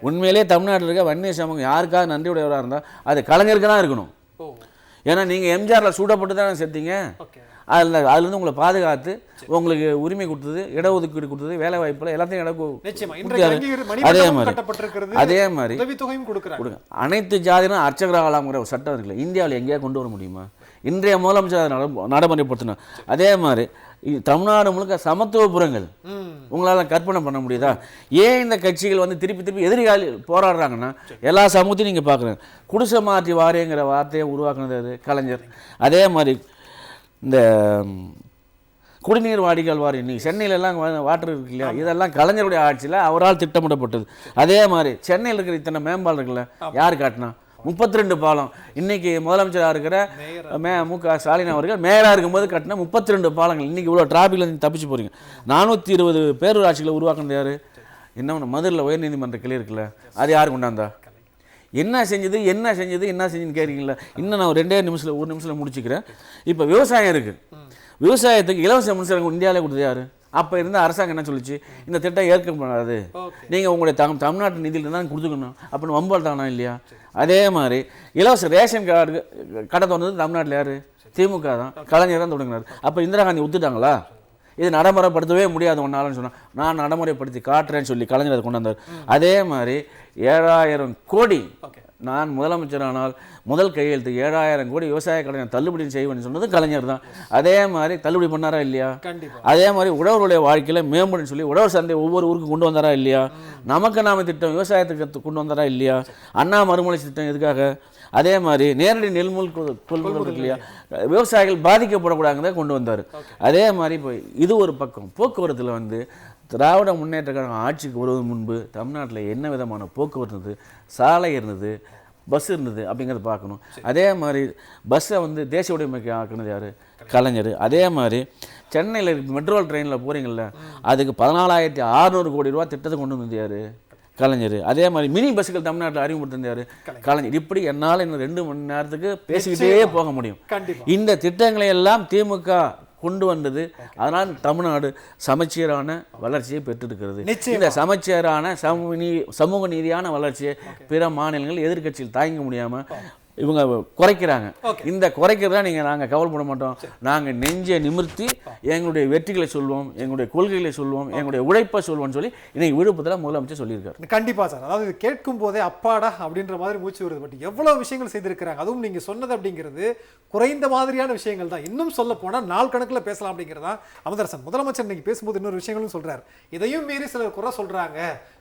உண்மையிலே தமிழ்நாட்டில் இருக்க வன்னிய சமூகம் யாருக்காக நன்றியுடையவராக இருந்தால் அது கலைஞருக்கு தான் இருக்கணும். ஏன்னா நீங்கள் எம்ஜிஆரில் சூடப்பட்டு தானே சேர்த்தீங்க, அதுலேருந்து உங்களை பாதுகாத்து உங்களுக்கு உரிமை கொடுத்தது, இடஒதுக்கீடு கொடுத்தது, வேலை வாய்ப்புல எல்லாத்தையும் அதே மாதிரி கொடுங்க. அனைத்து ஜாதியிலும் அர்ச்சகராகலாம்ங்கிற ஒரு சட்டம் இருக்குல்ல, இந்தியாவில் எங்கேயா கொண்டு வர முடியுமா? இன்றைய முதலமைச்சர் நடைமுறைப்படுத்தணும். அதே மாதிரி தமிழ்நாடு முழுக்க சமத்துவபுரங்கள் உங்களால் கற்பனை பண்ண முடியுதா? ஏன் இந்த கட்சிகள் வந்து திருப்பி எதிர்காலி போராடுறாங்கன்னா எல்லா சமூகத்தையும் நீங்கள் பார்க்குறேன். குடிசை மாற்றி வாரியங்கிற வார்த்தையை உருவாக்குனது அது கலைஞர். அதே மாதிரி இந்த குடிநீர் வாடிக்கையாளர் வாரியம், நீங்கள் சென்னையிலலாம் வாட்டர் இருக்கு இல்லையா, இதெல்லாம் கலைஞருடைய ஆட்சியில் அவரால் திட்டமிடப்பட்டது. அதே மாதிரி சென்னையில் இருக்கிற இத்தனை மேம்பாலம் இருக்குல்ல, யார் காட்டினா? 32 பாலம். இன்னைக்கு முதலமைச்சராக இருக்கிற மு.க. ஸ்டாலின் அவர்கள் மேயராக இருக்கும்போது கட்டின 32 பாலங்கள். இன்னைக்கு இவ்வளோ டிராஃபிக்கில் இருந்து தப்பிச்சு போகிறீங்க. 420 பேரூராட்சிகளை உருவாக்குனது யார்? இன்னும் மதுரையில் உயர்நீதிமன்ற கிளை இருக்குல்ல, அது யார் கொண்டாந்தா? என்ன செஞ்சுன்னு கேட்குறீங்களா? இன்னும் நான் ஒரு 1 நிமிஷத்தில் முடிச்சுக்கிறேன். இப்போ விவசாயம் இருக்குது, விவசாயத்துக்கு இலவச மின்சாரம் இந்தியாவிலே கொடுத்தது யார்? அப்போ இருந்த அரசாங்கம் என்ன சொல்லிச்சு, இந்த திட்டம் ஏற்கப்படாது, நீங்கள் உங்களுடைய தமிழ்நாட்டு நிதியில் தான் கொடுத்துக்கணும் அப்படின்னு வம்பாட்டானா இல்லையா? அதே மாதிரி இலவச ரேஷன் கார்டு கடை தோணுது தமிழ்நாட்டில் யார்? திமுக தான், கலைஞர் தான் தொடங்கினார். அப்போ இந்திரா காந்தி ஒத்துட்டாங்களா? இது நடைமுறைப்படுத்தவே முடியாது ஒன்றாலும் சொன்னால், நான் நடைமுறைப்படுத்தி காட்டுறேன்னு சொல்லி கலைஞர் அதை கொண்டு வந்தார். அதே மாதிரி 7000 கோடி நான் முதலமைச்சரானால் முதல் கையெழுத்து 7000 கோடி விவசாய கடனை தள்ளுபடி செய்வேன்னு சொன்னது கலைஞர் தான். அதே மாதிரி தள்ளுபடி பண்ணாரா இல்லையா? அதே மாதிரி உழவருடைய வாழ்க்கையில் மேம்படுன்னு சொல்லி உழவர் சந்தை ஒவ்வொரு ஊருக்கு கொண்டு வந்தாரா இல்லையா? நமக்கு நாம திட்டம் விவசாயத்துக்கு கொண்டு வந்தாரா இல்லையா? அண்ணா மறுமலர்ச்சி திட்டம் எதுக்காக? அதே மாதிரி நேரடி நெல்முல் கொள்முதல் இருக்கு இல்லையா, விவசாயிகள் பாதிக்கப்படக்கூடாதுங்க கொண்டு வந்தார். அதே மாதிரி இப்போ இது ஒரு பக்கம். போக்குவரத்தில் வந்து திராவிட முன்னேற்ற கழகம் ஆட்சிக்கு வருவது முன்பு தமிழ்நாட்டில் என்ன விதமான போக்குவரத்து இருந்தது, சாலை இருந்தது, பஸ் இருந்தது அப்படிங்கிறத பார்க்கணும். அதே மாதிரி பஸ்ஸை வந்து தேசிய உடைமைக்கு ஆக்குனது யார்? கலைஞர். அதே மாதிரி சென்னையில் மெட்ரோ ட்ரெயினில் போகிறீங்கள, அதுக்கு 14,600 கோடி ரூபா திட்டத்தை கொண்டு வந்தது யார்? கலைஞர். அதே மாதிரி மினி பஸ்ஸுகள் தமிழ்நாட்டில் அறிமுகப்படுத்தினது யார்? கலைஞர். இப்படி என்னால் இன்னும் 2 மணி நேரத்துக்கு பேசிக்கிட்டே போக முடியும். இந்த திட்டங்களை எல்லாம் திமுக கொண்டு வந்தது. அதனால் தமிழ்நாடு சமச்சீரான வளர்ச்சியை பெற்றிருக்கிறது. இந்த சமச்சீரான சமூக நீதியான வளர்ச்சியை பிற மாநிலங்கள் எதிர்க்கட்சியில் தாங்க முடியாமல் இவங்க குறைக்கிறாங்க. இந்த குறைக்கிறதா நாங்கள் கவலைப்பட மாட்டோம். நாங்கள் நெஞ்சை நிமிர்த்தி எங்களுடைய வெற்றிகளை சொல்வோம், எங்களுடைய கொள்கைகளை சொல்வோம், எங்களுடைய உழைப்பை சொல்வோம்னு சொல்லி இன்னைக்கு விழுப்புரத்தில் முதலமைச்சர் சொல்லியிருக்காரு. கண்டிப்பாக சார். அதாவது இது கேட்கும் போதே அப்பாடா அப்படின்ற மாதிரி மூச்சு வருது. பட் எவ்வளோ விஷயங்கள் செய்திருக்கிறாங்க. அதுவும் நீங்கள் சொன்னது அப்படிங்கிறது குறைந்த மாதிரியான விஷயங்கள் தான். இன்னும் சொல்ல போனால் நாள் கணக்கில் பேசலாம் அப்படிங்கிறதா அமுதரசன் முதலமைச்சர் இன்னைக்கு பேசும்போது இன்னொரு விஷயங்களும் சொல்கிறார். இதையும் மீறி சிலர் குறை சொல்கிறாங்க,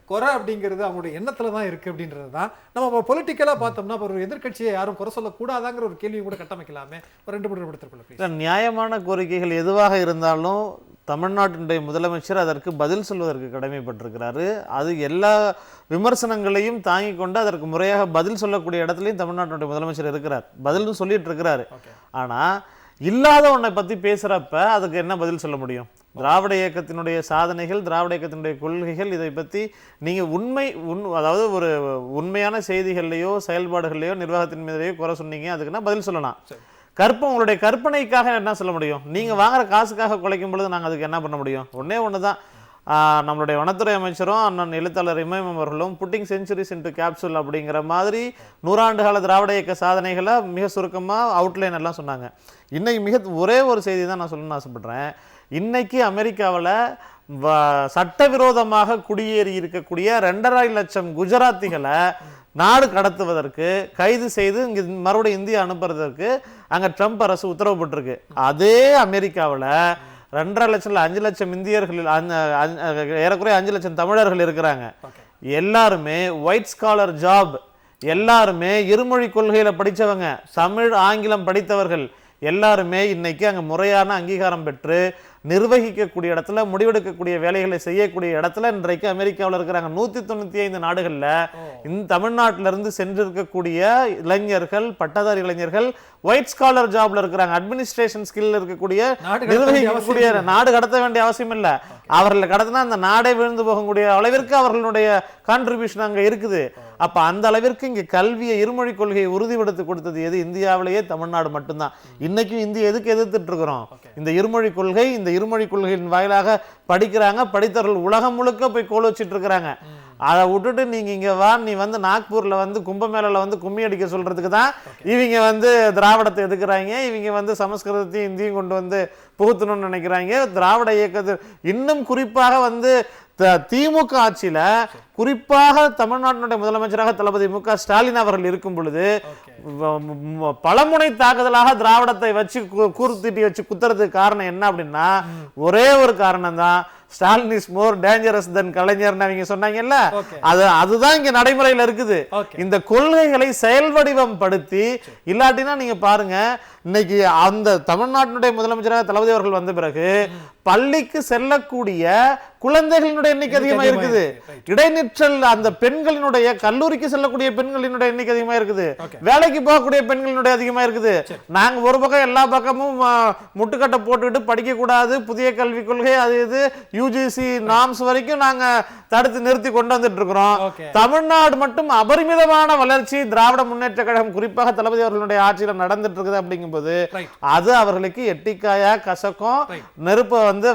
குறை அப்படிங்கிறது அவங்களுடைய எண்ணத்துல தான் இருக்கு அப்படின்றது தான். நம்ம பொலிட்டிக்கலா பார்த்தோம்னா ஒரு எதிர்க்கட்சியை யாரும் குறை சொல்லக்கூடாதாங்கிற ஒரு கேள்வியும் கூட கட்டமைக்கலாமே. ஒரு 2-3 நிமிடத்திற்குள்ள please. நியாயமான கோரிக்கைகள் எதுவாக இருந்தாலும் தமிழ்நாட்டினுடைய முதலமைச்சர் அதற்கு பதில் சொல்வதற்கு கடமைப்பட்டிருக்கிறாரு. அது எல்லா விமர்சனங்களையும் தாங்கி கொண்டு அதற்கு முறையாக பதில் சொல்லக்கூடிய இடத்துலையும் தமிழ்நாட்டினுடைய முதலமைச்சர் இருக்கிறார், பதிலும் சொல்லிட்டு இருக்கிறாரு. ஆனா இல்லாத ஒன்றை பத்தி பேசுறப்ப அதுக்கு என்ன பதில் சொல்ல முடியும்? திராவிட இயக்கத்தினுடைய சாதனைகள், திராவிட இயக்கத்தினுடைய கொள்கைகள், இதை பற்றி நீங்கள் அதாவது ஒரு உண்மையான செய்திகள்லையோ செயல்பாடுகள்லையோ நிர்வாகத்தின் மீதையோ குறை சொன்னீங்க, அதுக்குன்னா பதில் சொல்லலாம். உங்களுடைய கற்பனைக்காக என்ன சொல்ல முடியும்? நீங்க வாங்குற காசுக்காக குலைக்கும் பொழுது நாங்கள் அதுக்கு என்ன பண்ண முடியும்? ஒன்னே ஒன்று தான். நம்மளுடைய வனத்துறை அமைச்சரும் அண்ணன் எழுத்தாளர் இமயம் அவர்களும் புட்டிங் செஞ்சுரிஸ் இன்டு கேப்சூல் அப்படிங்கிற மாதிரி 100 ஆண்டு கால திராவிட இயக்க சாதனைகளை மிக சுருக்கமாக அவுட்லைன் எல்லாம் சொன்னாங்க. இன்னைக்கு ஒரே ஒரு செய்தி தான் நான் சொல்லணும்னு ஆசைப்படுறேன். இன்னைக்கு அமெரிக்காவில் சட்டவிரோதமாக குடியேறி இருக்கக்கூடிய 2.5 லட்சம் குஜராத்திகளை நாடு கடத்துவதற்கு கைது செய்து இங்கே மறுபடியும் இந்தியா அனுப்புறதற்கு அங்கே ட்ரம்ப் அரசு உத்தரவு போட்டிருக்கு. அதே அமெரிக்காவில் 2.5 லட்சம் 5 லட்சம் இந்தியர்கள், ஏறக்குறைய 5 லட்சம் தமிழர்கள் இருக்கிறாங்க. எல்லாருமே ஒயிட் ஸ்காலர் ஜாப், எல்லாருமே இருமொழி கொள்கையில படித்தவங்க, தமிழ் ஆங்கிலம் படித்தவர்கள் எல்லாருமே இன்னைக்கு அங்கே முறையான அங்கீகாரம் பெற்று நிர்வகிக்கக்கூடிய இடத்துல, முடிவெடுக்கக்கூடிய வேலைகளை செய்யக்கூடிய இடத்துல இன்றைக்கு அமெரிக்காவில் இருக்கிறாங்க. 195 நாடுகளில் இந்த தமிழ்நாட்டிலிருந்து சென்றிருக்கக்கூடிய இளைஞர்கள், பட்டதாரி இளைஞர்கள் ஒயிட் ஸ்காலர் ஜாப்ல இருக்கிறாங்க. அட்மினிஸ்ட்ரேஷன் ஸ்கில் இருக்கக்கூடிய, நிர்வகிக்கக்கூடிய, நாடு கடத்த வேண்டிய அவசியம் இல்லை. அவர்களை கடத்தினா அந்த நாடே விழுந்து போகக்கூடிய அளவிற்கு அவர்களுடைய கான்ட்ரிபியூஷன் அங்கே இருக்குது. அப்ப அந்த அளவிற்கு இங்கே கல்வியை, இருமொழி கொள்கையை உறுதிப்படுத்தி கொடுத்தது எது? இந்தியாவிலேயே தமிழ்நாடு மட்டும்தான். இன்னைக்கும் இந்தியா எதுக்கு எதிர்த்துட்டு இருக்கிறோம்? இந்த இருமொழி கொள்கை, இந்த இருமொழி கொள்கையின் வாயிலாக படிக்கிறாங்க, படித்தவர்கள் உலகம் முழுக்க போய் கோல் வச்சிட்டு இருக்கிறாங்க. அதை விட்டுட்டு நீங்க இங்க வா, நீ வந்து நாக்பூர்ல வந்து கும்பமேளால வந்து கும்மி அடிக்க சொல்றதுக்கு தான் இவங்க வந்து திராவிடத்தை எதுக்குறாங்க. இவங்க வந்து சமஸ்கிருதத்தையும் இந்தியும் கொண்டு வந்து புகுத்தணும்னு நினைக்கிறாங்க. திராவிட இயக்கத்தை இன்னும் குறிப்பாக வந்து திமுக ஆட்சியில, குறிப்பாக தமிழ்நாட்டினுடைய முதலமைச்சராக தளபதி மு.க. ஸ்டாலின் அவர்கள் இருக்கும் பொழுது பலமுனை தாக்குதலாக திராவிடத்தை வச்சு கூர்த்திட்டி வச்சு குத்துறதுக்கு காரணம் என்ன அப்படின்னா, ஒரே ஒரு காரணம் தான். ஸ்டாலின் இஸ் மோர் டேஞ்சரஸ் தென் கலைஞர் அவங்க சொன்னாங்கல்ல, அதுதான் இங்க நடைமுறையில் இருக்குது. இந்த கொள்கைகளை செயல் வடிவம் படுத்தி இல்லாட்டினா நீங்க பாருங்க, இன்னைக்கு அந்த தமிழ்நாட்டினுடைய முதலமைச்சராக தளபதி அவர்கள் வந்த பிறகு பள்ளிக்கு செல்லக்கூடிய குழந்தைகளினுடைய எண்ணிக்கை அதிகமா இருக்குது. இடைநிற்றல் அந்த பெண்களினுடைய, கல்லூரிக்கு செல்லக்கூடிய பெண்களினுடைய எண்ணிக்கை அதிகமா இருக்குது. வேலைக்கு போகக்கூடிய பெண்களினுடைய அதிகமா இருக்குது. நாங்க ஒரு பக்கம் எல்லா பக்கமும் முட்டுக்கட்டை போட்டுக்கிட்டு படிக்க கூடாது, புதிய கல்விக் கொள்கை அது இது யூஜிசி நாம்ஸ் வரைக்கும் நாங்க தடுத்து நிறுத்தி கொண்டு வந்துட்டு இருக்கிறோம். தமிழ்நாடு மட்டும் அபரிமிதமான வளர்ச்சி திராவிட முன்னேற்ற கழகம் குறிப்பாக தளபதி அவர்களுடைய ஆட்சியில நடந்துட்டு இருக்குது. அப்படிங்கும்போது அது அவர்களுக்கு எட்டிக்காயா கசக்கும், நெருப்ப வந்து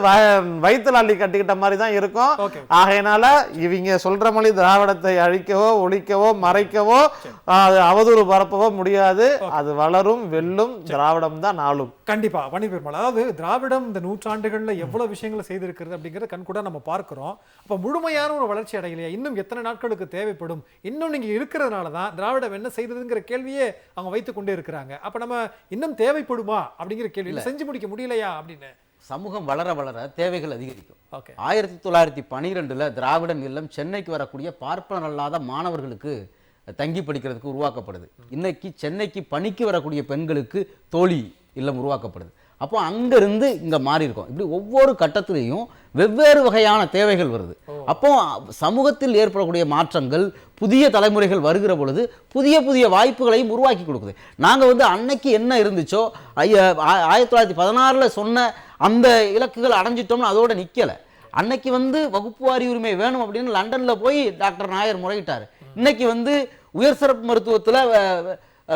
வயிற்றுல அள்ளி கட்டிக்கிட்ட மாதிரி தான் இருக்கும். ஆகையினால இவங்க சொல்ற மாதிரி திராவிடத்தை அழிக்கவோ, ஒழிக்கவோ, மறைக்கவோ, அவதூறு பரப்பவோ முடியாது. அது வளரும், வெல்லும், திராவிடம் தான் நாளும். கண்டிப்பா பணிபெருமாள். அதாவது திராவிடம் இந்த 100 ஆண்டுகள்ல எவ்வளவு விஷயங்களை செய்திருக்கிறது அப்படிங்கறத கண்கூட நம்ம பார்க்கிறோம். அப்ப முழுமையான ஒரு வளர்ச்சி அடையலையா? இன்னும் எத்தனை நாட்களுக்கு தேவைப்படும்? இன்னும் நீங்க இருக்கிறதுனால தான் திராவிடம் என்ன செய்ததுங்கிற கேள்வியே அவங்க வைத்துக் கொண்டே இருக்கிறாங்க. அப்ப நம்ம இன்னும் தேவைப்படுமா அப்படிங்கிற கேள்வி செஞ்சு முடிக்க முடியலையா அப்படின்னு. சமூகம் வளர வளர தேவைகள் அதிகரிக்கும். 1912 திராவிடன் இல்லம் சென்னைக்கு வரக்கூடிய பார்ப்பனர் அல்லாத மாணவர்களுக்கு தங்கி படிக்கிறதுக்கு உருவாக்கப்படுது. இன்னைக்கு சென்னைக்கு பணிக்கு வரக்கூடிய பெண்களுக்கு தோழி இல்லம் உருவாக்கப்படுது. அப்போ அங்கிருந்து இங்க மாறி இருக்கும். இப்படி ஒவ்வொரு கட்டத்திலையும் வெவ்வேறு வகையான தேவைகள் வருது. அப்போ சமூகத்தில் ஏற்படக்கூடிய மாற்றங்கள், புதிய தலைமுறைகள் வருகிற பொழுது புதிய புதிய வாய்ப்புகளையும் உருவாக்கி கொடுக்குது. நாங்கள் வந்து அன்னைக்கு என்ன இருந்துச்சோ 1916 சொன்ன அந்த இலக்குகள் அடைஞ்சிட்டோம்னு அதோட நிற்கலை. அன்னைக்கு வந்து வகுப்பு வாரி உரிமை வேணும் அப்படின்னு லண்டனில் போய் டாக்டர் நாயர் முறையிட்டார். இன்னைக்கு வந்து உயர் சிறப்பு மருத்துவத்தில்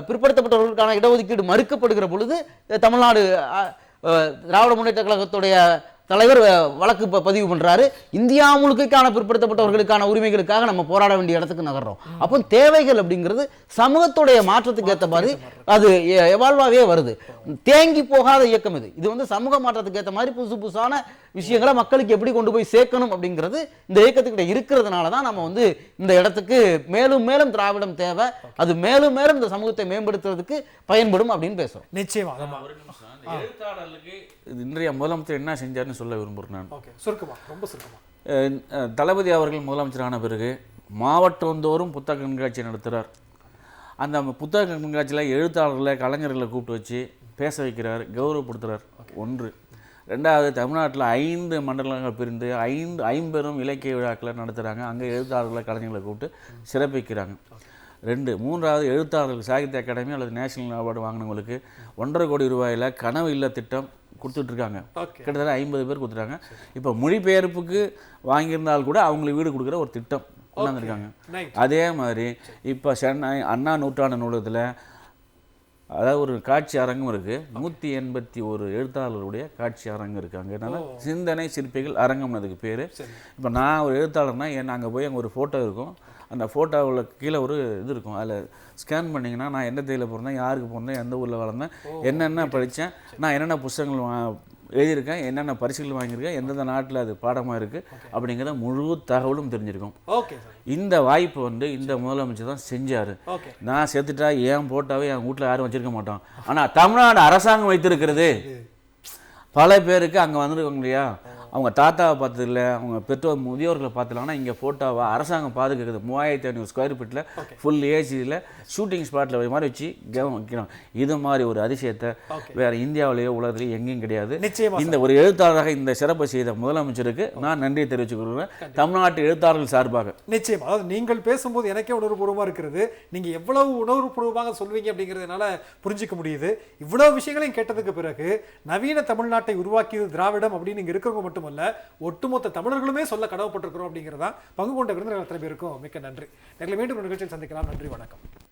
பிற்படுத்தப்பட்டவர்களுக்கான இடஒதுக்கீடு மறுக்கப்படுகிற பொழுது தமிழ்நாடு திராவிட முன்னேற்ற கழகத்துடைய தலைவர் வழக்கு பதிவு பண்றாரு. இந்தியா முழுக்கான பிற்படுத்தப்பட்டவர்களுக்கான உரிமைகளுக்காக நம்ம போராட வேண்டிய இடத்துக்கு நகர்றோம். அப்போ தேவைகள் அப்படிங்கிறது சமூகத்துடைய மாற்றத்துக்கு ஏற்ற மாதிரி அது எவால்வாவே வருது. தேங்கி போகாத இயக்கம் இது. இது வந்து சமூக மாற்றத்துக்கு ஏற்ற மாதிரி புதுசு புதுசான விஷயங்களை மக்களுக்கு எப்படி கொண்டு போய் சேர்க்கணும் அப்படிங்கிறது இந்த இயக்கத்துக்கிட்ட இருக்கிறதுனால தான் நம்ம வந்து இந்த இடத்துக்கு மேலும் மேலும் திராவிடம் தேவை, அது மேலும் மேலும் இந்த சமூகத்தை மேம்படுத்துறதுக்கு பயன்படும் அப்படின்னு பேசுறோம். நிச்சயமா இன்றைய முதலமைச்சர் என்ன செஞ்சாருன்னு சொல்ல விரும்புகிறேன் நான். சுருக்கமா, ரொம்ப சுருக்கமா. தளபதி அவர்கள் முதலமைச்சரான பிறகு மாவட்டந்தோறும் புத்தக கண்காட்சி நடத்துகிறார். அந்த புத்தக கண்காட்சியில் எழுத்தாளர்களை கலைஞர்களை கூப்பிட்டு வச்சு பேச வைக்கிறார், கௌரவப்படுத்துகிறார். ஒன்று. ரெண்டாவது, தமிழ்நாட்டில் 5 மண்டலங்கள் பிரிந்து 50 இலக்கிய விழாக்களை நடத்துகிறாங்க. அங்கே எழுத்தாளர்களை கலைஞர்களை கூப்பிட்டு சிறப்பிக்கிறாங்க. 2. மூன்றாவது, எழுத்தாளர்கள் சாகித்ய அகாடமி அல்லது நேஷனல் அவார்டு வாங்கினவங்களுக்கு 1.5 கோடி ரூபாயில் கனவு இல்ல திட்டம் கொடுத்துட்ருக்காங்க. கிட்டத்தட்ட 50 பேர் கொடுத்துட்டாங்க. இப்போ மொழிபெயர்ப்புக்கு வாங்கியிருந்தால் கூட அவங்களுக்கு வீடு கொடுக்குற ஒரு திட்டம் கொண்டாந்துருக்காங்க. அதே மாதிரி இப்போ சென்னை அண்ணா நூற்றாண்டு நூலகத்தில் அதாவது ஒரு காட்சி அரங்கம் இருக்குது. 181 எழுத்தாளர்களுடைய காட்சி அரங்கம் இருக்காங்க. அதனால் சிந்தனை சிற்பிகள் அரங்கம்னு அதுக்கு பேர். இப்போ நான் ஒரு எழுத்தாளர்னா அங்கே போய் அங்கே ஒரு ஃபோட்டோ இருக்கும். அந்த ஃபோட்டோவில் கீழே ஒரு இது இருக்கும். அதில் ஸ்கேன் பண்ணிங்கன்னா நான் எந்த தேதியில் பிறந்தேன், யாருக்கு பிறந்தேன், எந்த ஊரில் வளர்ந்தேன், என்னென்ன படித்தேன், நான் என்னென்ன புத்தகங்கள் எழுதியிருக்கேன், என்னென்ன பரிசுகள் வாங்கியிருக்கேன், எந்தெந்த நாட்டில் அது பாடமாக இருக்குது அப்படிங்கிற முழு தகவலும் தெரிஞ்சிருக்கும். இந்த வாய்ப்பு இந்த முதலமைச்சர் தான் செஞ்சார். நான் செத்துட்டா என் போட்டாவே என் வீட்டில் யாரும் வச்சிருக்க மாட்டோம். ஆனால் தமிழ்நாடு அரசாங்கம் வைத்திருக்கிறது. பல பேருக்கு அங்கே வந்துருக்காங்க இல்லையா, அவங்க தாத்தாவை பார்த்ததில்ல, அவங்க பெற்றோர் முதியோர்களை பார்த்துல. ஆனால் இங்கே ஃபோட்டோவை அரசாங்கம் பாதுகாக்குது. 3500 ஸ்கொயர் ஃபீட்டில் ஃபுல் ஏசியில் ஷூட்டிங் ஸ்பாட்டில் மாதிரி வச்சு வைக்கிறோம். இது மாதிரி ஒரு அதிசயத்தை வேறு இந்தியாவிலேயோ உலகத்திலேயோ எங்கேயும் கிடையாது. இந்த ஒரு எழுத்தாளராக இந்த சிறப்பு செய்த முதலமைச்சருக்கு நான் நன்றி தெரிவித்துக் கொள்கிறேன் தமிழ்நாட்டு எழுத்தாளர்கள் சார்பாக. நிச்சயம். அதாவது நீங்கள் பேசும்போது எனக்கே உணர்வுபூர்வமாக இருக்கிறது. நீங்கள் எவ்வளவு உணர்வுபூர்வமாக சொல்வீங்க அப்படிங்கிறதுனால புரிஞ்சிக்க முடியுது. இவ்வளவு விஷயங்களையும் கேட்டதுக்கு பிறகு நவீன தமிழ்நாட்டை உருவாக்கியது திராவிடம் அப்படின்னு இங்கே இருக்கிறவங்க மட்டுமல்ல, ஒட்டுமொத்த தமிழர்களுமே சொல்ல கடவுப்பட்டிருக்கிறோம் அப்படிங்கிறதா பங்கு கொண்ட விருந்தினர்கள் அத்தனை பேருக்கும் மிக்க நன்றி. மீண்டும் ஒரு நிகழ்ச்சியில் சந்திக்கலாம். நன்றி, வணக்கம்.